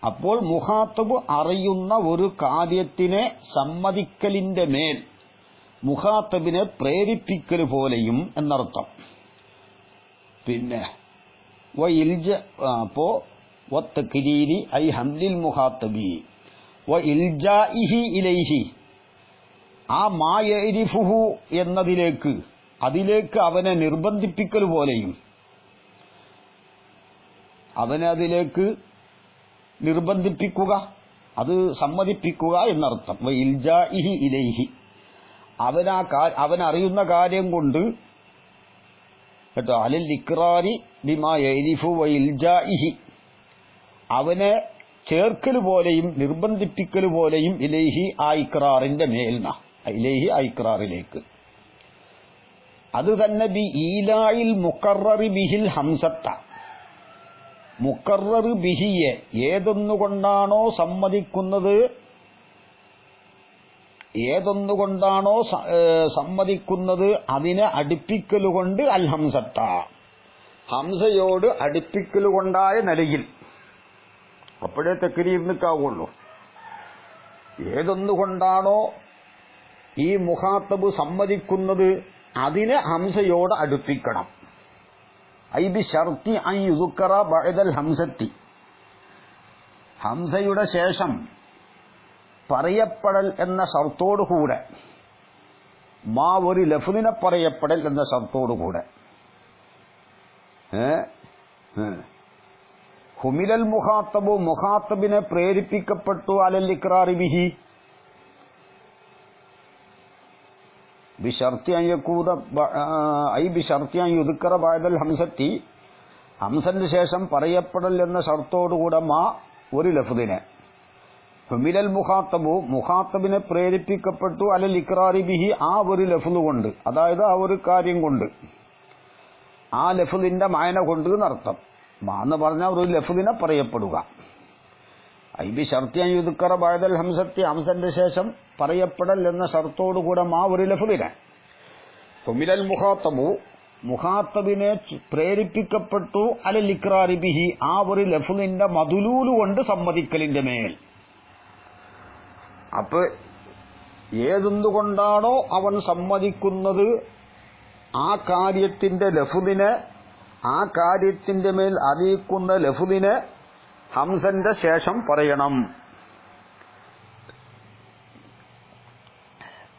അപ്പോൾ മുഖാത്തബ് അറിയുന്ന ഒരു കാര്യത്തിനെ സമ്മതിക്കലിന്റെ മേൽ മുഖാത്തബിനെ പ്രേരിപ്പിക്കൽ പോലെയും എന്നർത്ഥം. പിന്നെ അപ്പോ വത്തഖ്രീരി ഐ ഹംലിൽ മുഖാത്തബി വ ഇൽജാഇഹി ഇലൈഹി, ആ മാ യഅരിഫുഹു എന്നതിലേക്ക്, അതിലേക്ക് അവനെ നിർബന്ധിപ്പിക്കൽ പോലെയും, അവനെ അതിലേക്ക് നിർബന്ധിപ്പിക്കുക, അത് സമ്മതിപ്പിക്കുക എന്നർത്ഥം. വ ഇൽജാഇഹി ഇലൈഹി, അവനറിയുന്ന കാര്യം കൊണ്ട് കേട്ടോ, അലൽ ഇഖ്റാരി ബിമാ യഅരിഫു വ ഇൽജാഇഹി, അവനെ ചേർക്കൽ പോലെയും നിർബന്ധിപ്പിക്കൽ പോലെയും ഇലൈഹി ആ ഇഖ്റാറിന്റെ മേൽന, ഇലൈഹി ആ ഇഖ്റാറിലേക്ക്. അത് തന്നെ ബി ഈലായിൽ മുഖററി ബിഹിൽ ഹംസത്ത, മുഖററ് ബിഹിയെ ഏതൊന്നുകൊണ്ടാണോ സമ്മതിക്കുന്നത്, ഏതൊന്നുകൊണ്ടാണോ സമ്മതിക്കുന്നത് അതിനെ അടുപ്പിക്കലുകൊണ്ട് അൽ ഹംസത്ത, ഹംസയോട് അടുപ്പിക്കലുകൊണ്ടായ നിലയിൽ, അപ്പോഴേ തക്രീർ നിൽക്കാവുള്ളൂ. ഏതൊന്നുകൊണ്ടാണോ ഈ മുഖാത്തബ് സമ്മതിക്കുന്നത് അതിനെ ഹംസയോട് അടുപ്പിക്കണം. ഐ ബി ശർത്തി അൻ യുദ്കറ ബഅദൽ ഹംസത്തി, ഹംസയുടെ ശേഷം പറയപ്പെടൽ എന്ന ഷർത്തോടുകൂടെ, മാ ഒരു ലഫ്ദിനെ പറയപ്പെടൽ എന്ന ഷർത്തോടുകൂടെ. ഹുമിലൽ മുഖാത്തബു, മുഖാത്തബിനെ പ്രേരിപ്പിക്കപ്പെട്ടു, അലൽ ഇഖ്റാറി ബിഹി ബിശർത്തി അൻ യകൂദ ഐ ബിശർത്തി അൻ യുദ്കറ ബഅദൽ ഹംസത്തി, ഹംസന്റെ ശേഷം പറയപ്പെടൽ എന്ന ഷർത്തോടുകൂടെ മാ ഒരു ലഫ്ദിനെ, ഹുമിലൽ മുഖാത്തബു മുഖാത്തബിനെ പ്രേരിപ്പിക്കപ്പെട്ടു, അലൽ ഇഖ്റാറി ബിഹി ആ ഒരു ലഫ്ദ് കൊണ്ട്, അതായത് ആ ഒരു കാര്യം കൊണ്ട്, ആ ലഫ്ദിന്റെ മായന കൊണ്ട് എന്നർത്ഥം. എന്ന് പറഞ്ഞാൽ ഒരു ലഫ്ദിനെ പറയപ്പെടുക. ഐ ബി ശർത്തി അൻ യുദ്കറ ബഅദൽ ഹംസത്തി, ഹംസന്റെ ശേഷം പറയപ്പെടൽ എന്ന ഷർത്തോടുകൂടെ മാ ഒരു ലഫ്ദിനെ. ഹുമിലൽ മുഖാത്തബു മുഖാത്തബിനെ പ്രേരിപ്പിക്കപ്പെട്ടു, അലൽ ഇഖ്റാറി ബിഹി ആ ഒരു ലഫ്ദിന്റെ മദുലൂല് കൊണ്ട് സമ്മതിക്കലിന്റെ മേൽ. അപ്പൊ ഏതെന്തുകൊണ്ടാണോ അവൻ സമ്മതിക്കുന്നത് ആ കാര്യത്തിന്റെ ലഫ്ദിനെ, ആ കാര്യത്തിന്റെ മേൽ അറിയിക്കുന്ന ലഫ്ദിനെ ഹംസന്റെ ശേഷം പറയണം.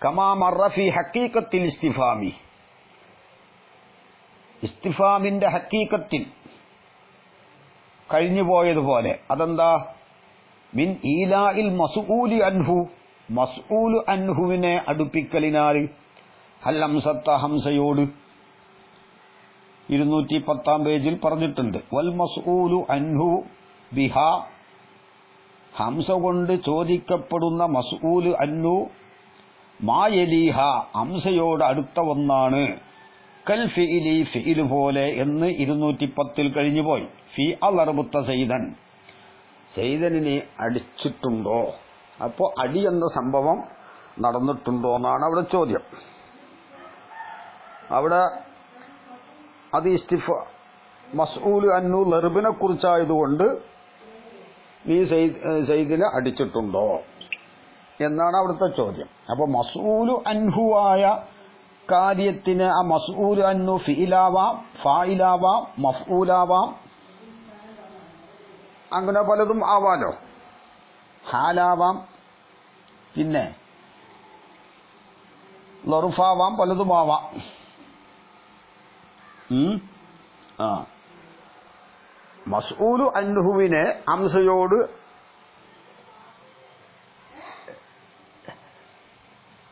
കമാ മറ ഫി ഹഖീഖത്തിൽ ഇസ്തിഫാമി, ഇസ്തിഫാമിന്റെ ഹഖീഖത്തിൽ കഴിഞ്ഞുപോയതുപോലെ. അതെന്താ? മിൻ ഈലാഇൽ മസ്ഊലി അൻഹു, മസ്ഊലു അൻഹുവിനെ അടുപ്പിക്കലിനാൽ, അൽ ഹംസത്ത ഹംസയോട് 210 പേജിൽ പറഞ്ഞിട്ടുണ്ട്. വൽ മസ്ഊലു അൻഹു ബിഹ, ഹംസ കൊണ്ട് ചോദിക്കപ്പെടുന്ന മസ്ഊല് അൻഹു മാ യലീഹ ഹംസയോട് അടുത്ത ഒന്നാണ്, കൽ ഫിഇലി ഫിഇൽ പോലെ എന്ന് 210 കഴിഞ്ഞുപോയി. ഫി അളർബുത്ത സൈദൻ, സൈദനിനെ അടിച്ചിട്ടുണ്ടോ? അപ്പോ അടി എന്ന സംഭവം നടന്നിട്ടുണ്ടോ എന്നാണ് അവിടെ ചോദ്യം. അവിടെ അത് മസ്ഊല് അന്നു ലർബിനെ കുറിച്ചായതുകൊണ്ട് നീ സൈദിനെ അടിച്ചിട്ടുണ്ടോ എന്നാണ് അവിടുത്തെ ചോദ്യം. അപ്പൊ മസ്ഊലു അൻഹുവായ കാര്യത്തിന് ആ മസ്ഊൽ അന്നു ഫിഇലാവാം, ഫായിലാവാം, മഫ്ഊലാവാം, അങ്ങനെ പലതും ആവാലോ. ഹാലാവാം, പിന്നെ ലറുഫാവാം, പലതും ആവാം. മസ്ഊലു അൻഹുവിനെ ഹംസയോട്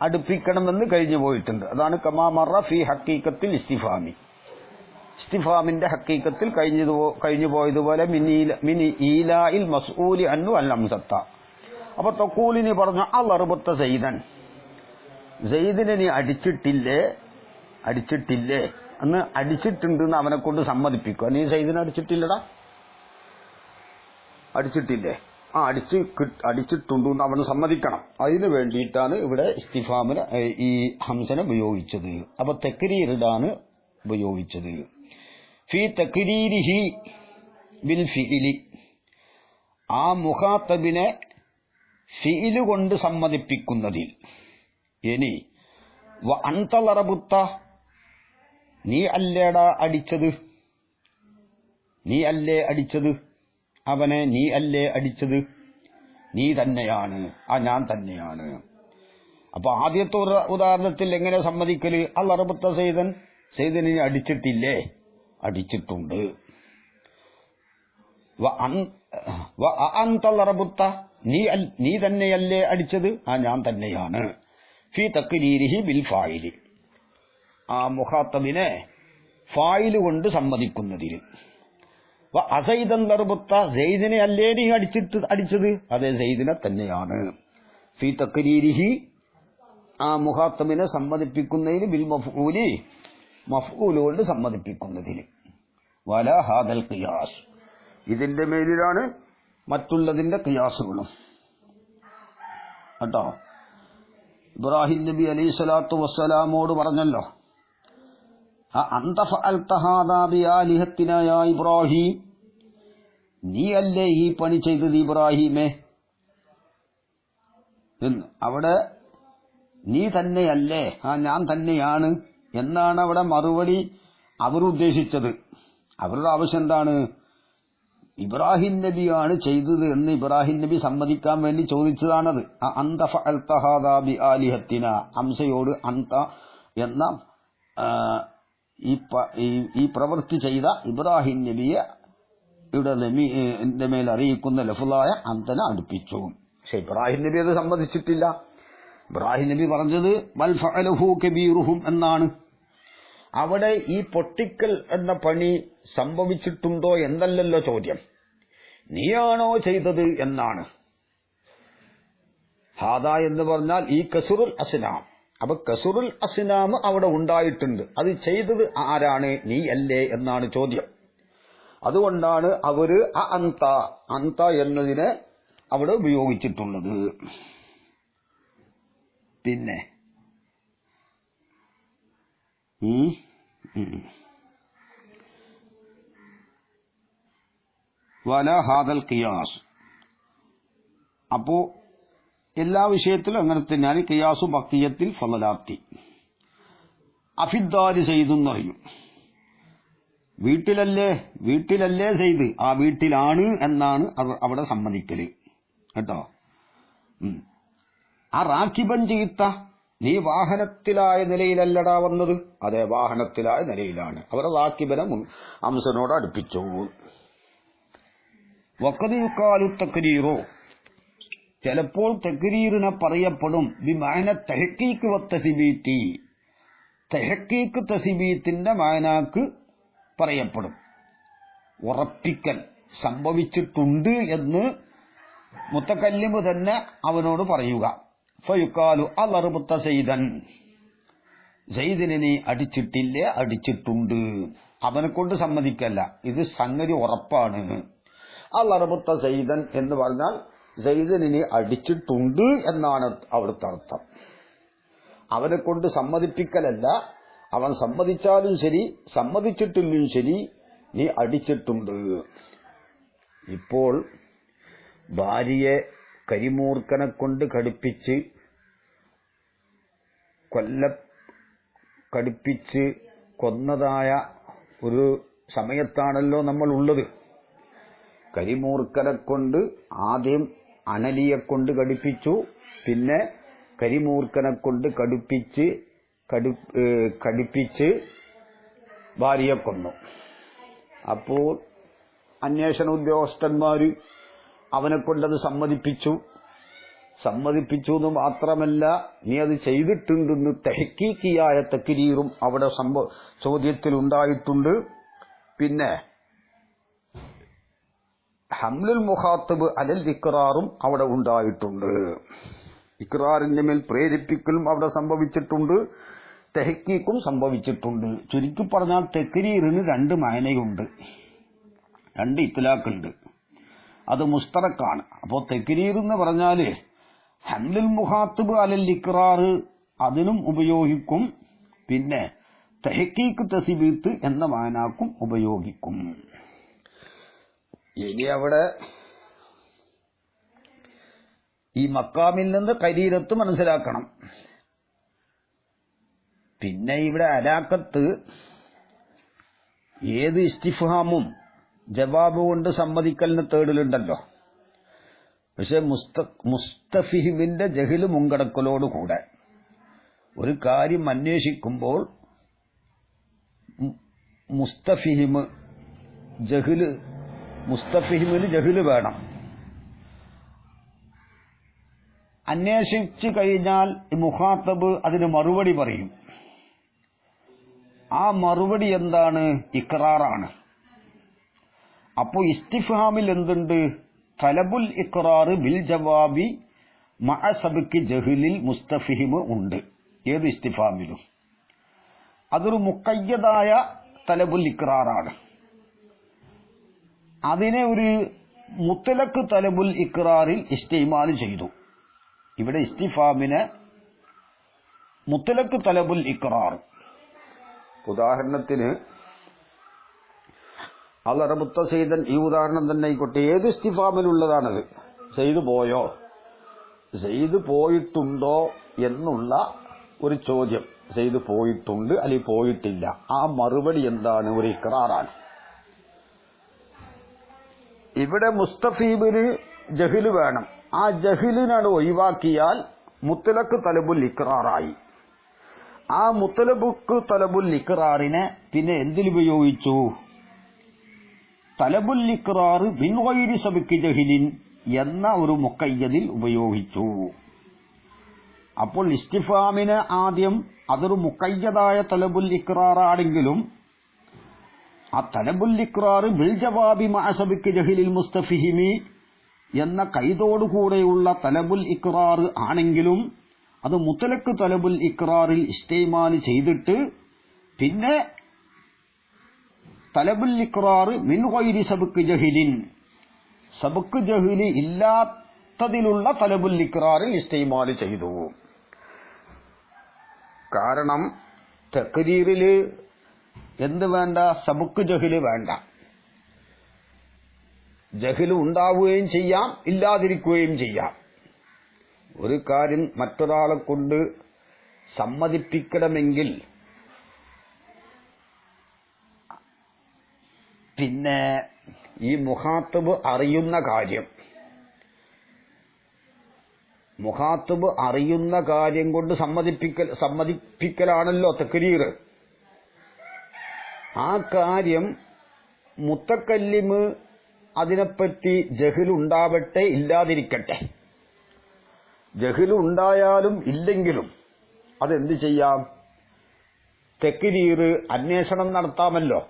അടുപ്പിക്കണമെന്ന് കഴിഞ്ഞു പോയിട്ടുണ്ട്. അതാണ് കമാ മറ ഫി ഹക്കീക്കത്തിൽ ഇസ്തിഫാമി. ഇസ്തിഫാമിന്റെ ഹക്കീക്കത്തിൽ കഴിഞ്ഞു പോയതുപോലെ മിനി ഈലായിൽ മസ്ഊലി അന്നു അൽ ഹംസത്ത. അപ്പൊ തഖൂലിനി പറഞ്ഞു അളർബത്ത സൈദൻ, സൈദിനെ നീ അടിച്ചിട്ടില്ലേ അന്ന് അടിച്ചിട്ടുണ്ടെന്ന് അവനെ കൊണ്ട് സമ്മതിപ്പിക്കുക. നീ സൈദിനെ അടിച്ചിട്ടില്ലടാ, അടിച്ചിട്ടില്ലേ? അടിച്ചിട്ടുണ്ടെന്ന് അവന് സമ്മതിക്കണം. അതിനു വേണ്ടിയിട്ടാണ് ഇവിടെ ഇസ്തിഫാമിന് ഈ ഹംസനെ ഉപയോഗിച്ചത്. അപ്പൊ തക്രീറിടാണ് ഉപയോഗിച്ചത്. ഫി തക്രീരിഹി ബിൽ ഫിഇലി, ആ മുഖാത്തബിനെ ഫിഇല് കൊണ്ട് സമ്മതിപ്പിക്കുന്നതിൽ. ഇനി വ അൻത ലറബുത്ത, നീ അല്ലേടാ അടിച്ചത്, നീ അല്ലേ അടിച്ചത് അവനെ, നീ അല്ലേ അടിച്ചത്, നീ തന്നെയാണ്, ഞാൻ തന്നെയാണ്. അപ്പൊ ആദ്യത്തെ ഉദാഹരണത്തിൽ എങ്ങനെ സമ്മതിക്കല്? അളർബത്ത സൈദൻ, സൈദനെ അടിച്ചിട്ടില്ലേ? അടിച്ചിട്ടുണ്ട്. അൻത ലറബുത്ത, നീ തന്നെയല്ലേ അടിച്ചത്? ഞാൻ തന്നെയാണ്. ഫി തക്രീരിഹി ബിൽ ഫായിലി, ആ മുഖാത്തബിനെ ഫായില് കൊണ്ട് സമ്മതിക്കുന്നതിൽ. അസൈദൻ ലർബുത്ത, സെയ്ദിനെ അല്ലേ നീ അടിച്ചത്? അതെ, സെയ്ദിനെ തന്നെയാണ്. ഫി തക്രീരിഹി, ആ മുഖാത്തബിനെ സമ്മതിപ്പിക്കുന്നതിൽ ബിൽ മഫ്ഊലി, മഫ്ഊൽ കൊണ്ട് സമ്മതിപ്പിക്കുന്നതിൽ. വല ഹാദൽ ഖിയാസ്, ഇതിന്റെ മേലിലാണ് മറ്റുള്ളതിന്റെ ഖിയാസുകളും കേട്ടോ. ഇബ്രാഹിം നബി അലൈഹി സ്വലാത്തു വസ്സലാമോട് പറഞ്ഞല്ലോ, അന്ത ഫഅൽത ഹാദാ ബിആലിഹത്തിനാ യാ ഇബ്രാഹിം, നീ അല്ലേ ഈ പണി ചെയ്തത് ഇബ്രാഹിമേ എന്ന്. അവിടെ നീ തന്നെയല്ലേ, ഞാൻ തന്നെയാണ് എന്നാണ് അവിടെ മറുപടി അവരുദ്ദേശിച്ചത്. അവരുടെ ആവശ്യം എന്താണ്? ഇബ്രാഹിം നബിയാണ് ചെയ്തത് എന്ന് ഇബ്രാഹിം നബി സമ്മതിക്കാൻ വേണ്ടി ചോദിച്ചതാണത്. അന്ത ഫഅൽത ഹാദാ ബിആലിഹത്തിനാ, ഹംസയോട് അന്ത എന്ന ഈ പ്രവൃത്തി ചെയ്ത ഇബ്രാഹിം നബിയെ ഇവിടെ മേൽ അറിയിക്കുന്ന ലഫ്ളായ അന്തനെ അടുപ്പിച്ചു. പക്ഷെ ഇബ്രാഹിം നബി അത് സമ്മതിച്ചിട്ടില്ല. ഇബ്രാഹിം നബി പറഞ്ഞത് ബൽ ഫഅലഹു കബീറുഹും എന്നാണ്. അവിടെ ഈ പൊട്ടിക്കൽ എന്ന പണി സംഭവിച്ചിട്ടുണ്ടോ എന്നല്ലല്ലോ ചോദ്യം, നീയാണോ ചെയ്തത് എന്നാണ്. ഹാദ എന്ന് പറഞ്ഞാൽ ഈ കസുറുൽ അസ്നാം. അപ്പൊ കസുറുൽ അസ്നാം അവിടെ ഉണ്ടായിട്ടുണ്ട്. അത് ചെയ്തത് ആരാണ്? നീ അല്ലേ എന്നാണ് ചോദ്യം. അതുകൊണ്ടാണ് അവര് അന്ത എന്നതിനെ അവിടെ ഉപയോഗിച്ചിട്ടുള്ളത്. പിന്നെ വല ഹാദൽ ഖിയാസ്. അപ്പോ എല്ലാ വിഷയത്തിലും അങ്ങനെ തന്നെയാണ്. ഖിയാസു ബഖിയത്തിൽ ഫളലാത്തി. അഫിദ്ദാരി ചെയ്തെന്ന് പറയും. വീട്ടിലല്ലേ ചെയ്ത്, ആ വീട്ടിലാണ് എന്നാണ് അവിടെ സമ്മതിക്കല് കേട്ടോ. ആ റാക്കിബൻ ചെയ്ത്ത, നീ വാഹനത്തിലായ നിലയിലല്ലടാ വന്നത്. അതെ, വാഹനത്തിലായ നിലയിലാണ്. അവരെ റാക്കിബനെ ഹംസനോട് അടുപ്പിച്ചു. വഖദ് യുഖാലു തക്രീറു, ചിലപ്പോൾ തക്രീറിനെ പറയപ്പെടും ബിമഅന തഹ്ഖീഖ് വതസ്ബീതി, തഹ്ഖീഖ് തസ്ബീത്തിന്റെ മഅനാക്ക് പറയപ്പെടും. ഉറപ്പിക്കൽ, സംഭവിച്ചിട്ടുണ്ട് എന്ന് മുത്തകല്ലിമ് തന്നെ അവനോട് പറയുക. ഫയുഖാലു അളർബത സൈദൻ, സൈദിനെ നീ അടിച്ചിട്ടില്ലേ? അടിച്ചിട്ടുണ്ട്. അവനെ കൊണ്ട് സമ്മതിക്കല്ല, ഇത് സംഗതി ഉറപ്പാണ്. അളർബത സൈദൻ എന്ന് പറഞ്ഞാൽ സൈദിനെ അടിച്ചിട്ടുണ്ട് എന്നാണ് അവിടുത്തെ അർത്ഥം. അവനെ കൊണ്ട് സമ്മതിപ്പിക്കലല്ല. അവൻ സമ്മതിച്ചാലും ശരി, സമ്മതിച്ചിട്ടില്ലും ശരി, നീ അടിച്ചിട്ടുണ്ട്. ഇപ്പോൾ ഭാര്യയെ കരിമൂർക്കനെ കൊണ്ട് കടുപ്പിച്ച് കടുപ്പിച്ച് കൊന്നതായ ഒരു സമയത്താണല്ലോ നമ്മൾ ഉള്ളത്. കരിമൂർക്കനെ കൊണ്ട് ആദ്യം അനലിയെ കൊണ്ട് കടുപ്പിച്ചു, പിന്നെ കരിമൂർക്കനെ കൊണ്ട് കടുപ്പിച്ച് ഭാര്യയെ കൊന്നു. അപ്പോൾ അന്വേഷണ ഉദ്യോഗസ്ഥന്മാര് അവനെ കൊണ്ടത് സമ്മതിപ്പിച്ചു എന്ന് മാത്രമല്ല, നീ അത് ചെയ്തിട്ടുണ്ടെന്ന് തഹ്കീക്കിയായ തക്രീറും അവിടെ ചോദ്യത്തിലുണ്ടായിട്ടുണ്ട്. പിന്നെ ഹംലുൽ മുഖാത്തബ് അലൽ ഇഖ്റാറും അവിടെ ഉണ്ടായിട്ടുണ്ട്. ഇഖ്റാറിന്റെ മേൽ പ്രേരിപ്പിക്കലും അവിടെ സംഭവിച്ചിട്ടുണ്ട്, തഹ്കീക്കും സംഭവിച്ചിട്ടുണ്ട്. ചുരുക്കി പറഞ്ഞാൽ തക്രീറിന് രണ്ട് മാനയുണ്ട്, രണ്ട് ഇത്ലാഖുണ്ട്. അത് മുസ്തറക്കാണ്. അപ്പോൾ തക്രീർ എന്ന് പറഞ്ഞാല് ഹംലുൽ മുഖാത്തബ് അലൽ ഇഖ്റാർ അതിനും ഉപയോഗിക്കും, പിന്നെ തഹ്കീക്ക് തസ്ബീത്ത് എന്ന മാനാക്കും ഉപയോഗിക്കും. ഇനി അവിടെ ഈ മക്കാമിൽ നിന്ന് കരീരത്ത് മനസ്സിലാക്കണം. പിന്നെ ഇവിടെ അലാക്കത്ത് ഏത് ഇസ്തിഫ്ഹാമും ജവാബ് കൊണ്ട് സമ്മതിക്കലിന് തേടലുണ്ടല്ലോ. പക്ഷെ മുസ്തഫിഹിമിന്റെ ജഹില് മുൻകടക്കലോടുകൂടെ ഒരു കാര്യം അന്വേഷിക്കുമ്പോൾ മുസ്തഫിഹിമിന് ജഹില് വേണം. അന്വേഷിച്ചു കഴിഞ്ഞാൽ മുഖാത്തബ് അതിന് മറുപടി പറയും. ആ മറുപടി എന്താണ്? ഇഖ്റാറാണ്. അപ്പോ ഇസ്തിഫ്ഹാമിൽ എന്തുണ്ട്? തലബുൽ ഇഖ്റാർ ബിൽ ജവാബി മഅ സബ്കി ജഹ്ലിൽ മുസ്തഫിഹിം ഉണ്ട്. ഏത് ഇസ്തിഫ്ഹാമിലും അതൊരു മുഖയ്യദായ തലബുൽ ഇഖ്റാറാണ്. അതിനെ ഒരു മുത്തലക്ക് തലബുൽ ഇഖ്റാറിൽ ഇസ്തിമാൽ ചെയ്തു. ഇവിടെ ഇസ്തിഫാമിനെ മുത്തലക്ക് തലബുൽ ഇഖ്റാർ. ഉദാഹരണത്തിന് അലറബുത്ത സെയ്തൻ, ഈ ഉദാഹരണം തന്നെ ആയിക്കോട്ടെ, ഏത് ഇസ്തിഫാമിലുള്ളതാണത്? സെയ്ദ് പോയോ, സെയ്ദ് പോയിട്ടുണ്ടോ എന്നുള്ള ഒരു ചോദ്യം. സെയ്ദ് പോയിട്ടുണ്ട് അല്ലെങ്കിൽ പോയിട്ടില്ല, ആ മറുപടി എന്താണ്? ഒരു ഇഖ്റാറാണ്. ഇവിടെ മുസ്തഫീബിന് ജഹില് വേണം. ആ ജഹിലിനാണ് ഒഴിവാക്കിയാൽ മുത്തലക്ക് തലബുൽ ഇഖ്റാറായി. ആ മുത്തലബുക്ക് തലബുൽ ഇഖ്റാറിനെ പിന്നെ എന്തിലുപയോഗിച്ചു? തലബുൽ ഇഖ്റാർ ബിൻ ഗൈരി സബ്കി ജഹിലിൻ എന്ന ഒരു മുഖയ്യദിൽ ഉപയോഗിച്ചു. അപ്പോൾ ഇസ്തിഫാമിന് ആദ്യം അതൊരു മുഖയ്യദായ തലബുൽ ഇഖ്റാറാണെങ്കിലും ആ തലബുൽ ഇഖ്റാർ ബിൽ ജവാബി മഅ സബ്കി ജഹിലിൽ മുസ്തഫിഹിമി എന്ന കൈതോടുകൂടെയുള്ള തലബുൽ ഇഖ്റാർ ആണെങ്കിലും അത് മുത്തലക്ക് തലബുൽ ഇഖ്റാറിൽ ഇസ്തിമാൽ ചെയ്തിട്ട് പിന്നെ തലബുൽ ഇഖ്റാർ മിൻ ഗൈരി സബ്കി ജഹിലിൻ, സബ്ക് ജഹിലി ഇല്ലാത്തതിലുള്ള തലബുൽ ഇഖ്റാറിൽ ഇസ്തിമാൽ ചെയ്തു. കാരണം തക്രീറില് എന്ത് വേണ്ട? സബ്ക് ജഹില് വേണ്ട. ജഹില് ഉണ്ടാവുകയും ചെയ്യാം, ഇല്ലാതിരിക്കുകയും ചെയ്യാം. ഒരു കാര്യം മറ്റൊരാളെ കൊണ്ട് സമ്മതിപ്പിക്കണമെങ്കിൽ പിന്നെ ഈ മുഖാത്തബ് അറിയുന്ന കാര്യം കൊണ്ട് സമ്മതിപ്പിക്കലാണല്ലോ തക്രീർ. ആ കാര്യം മുത്തക്കല്ലിമ് അതിനെപ്പറ്റി ജഹിലുണ്ടാവട്ടെ ഇല്ലാതിരിക്കട്ടെ, ജഹിലുണ്ടായാലും ഇല്ലെങ്കിലും അതെന്ത് ചെയ്യാം? തക്രീർ അന്വേഷണം നടത്താമല്ലോ.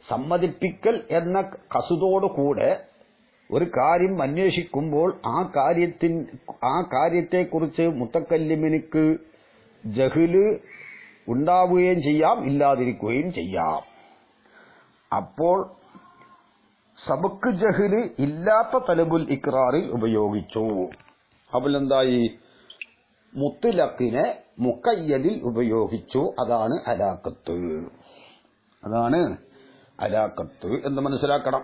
സമ്മതിപ്പിക്കൽ എന്ന കസുതോടുകൂടെ ഒരു കാര്യം അന്വേഷിക്കുമ്പോൾ ആ കാര്യത്തെക്കുറിച്ച് മുത്തക്കല്ലിമിനിക്ക് ജഹില് ഉണ്ടാവുകയും ചെയ്യാം, ഇല്ലാതിരിക്കുകയും ചെയ്യാം. അപ്പോൾ സബ്ക് ജഹില് ഇല്ലാത്ത തലബുൽ ഇഖ്റാറിൽ ഉപയോഗിച്ചു. അപ്പോൾ എന്തായി? മുത്തലഖിനെ മുഖയ്യദിൽ ഉപയോഗിച്ചു. അതാണ് അലാഖത്ത് എന്ന് മനസ്സിലാക്കണം.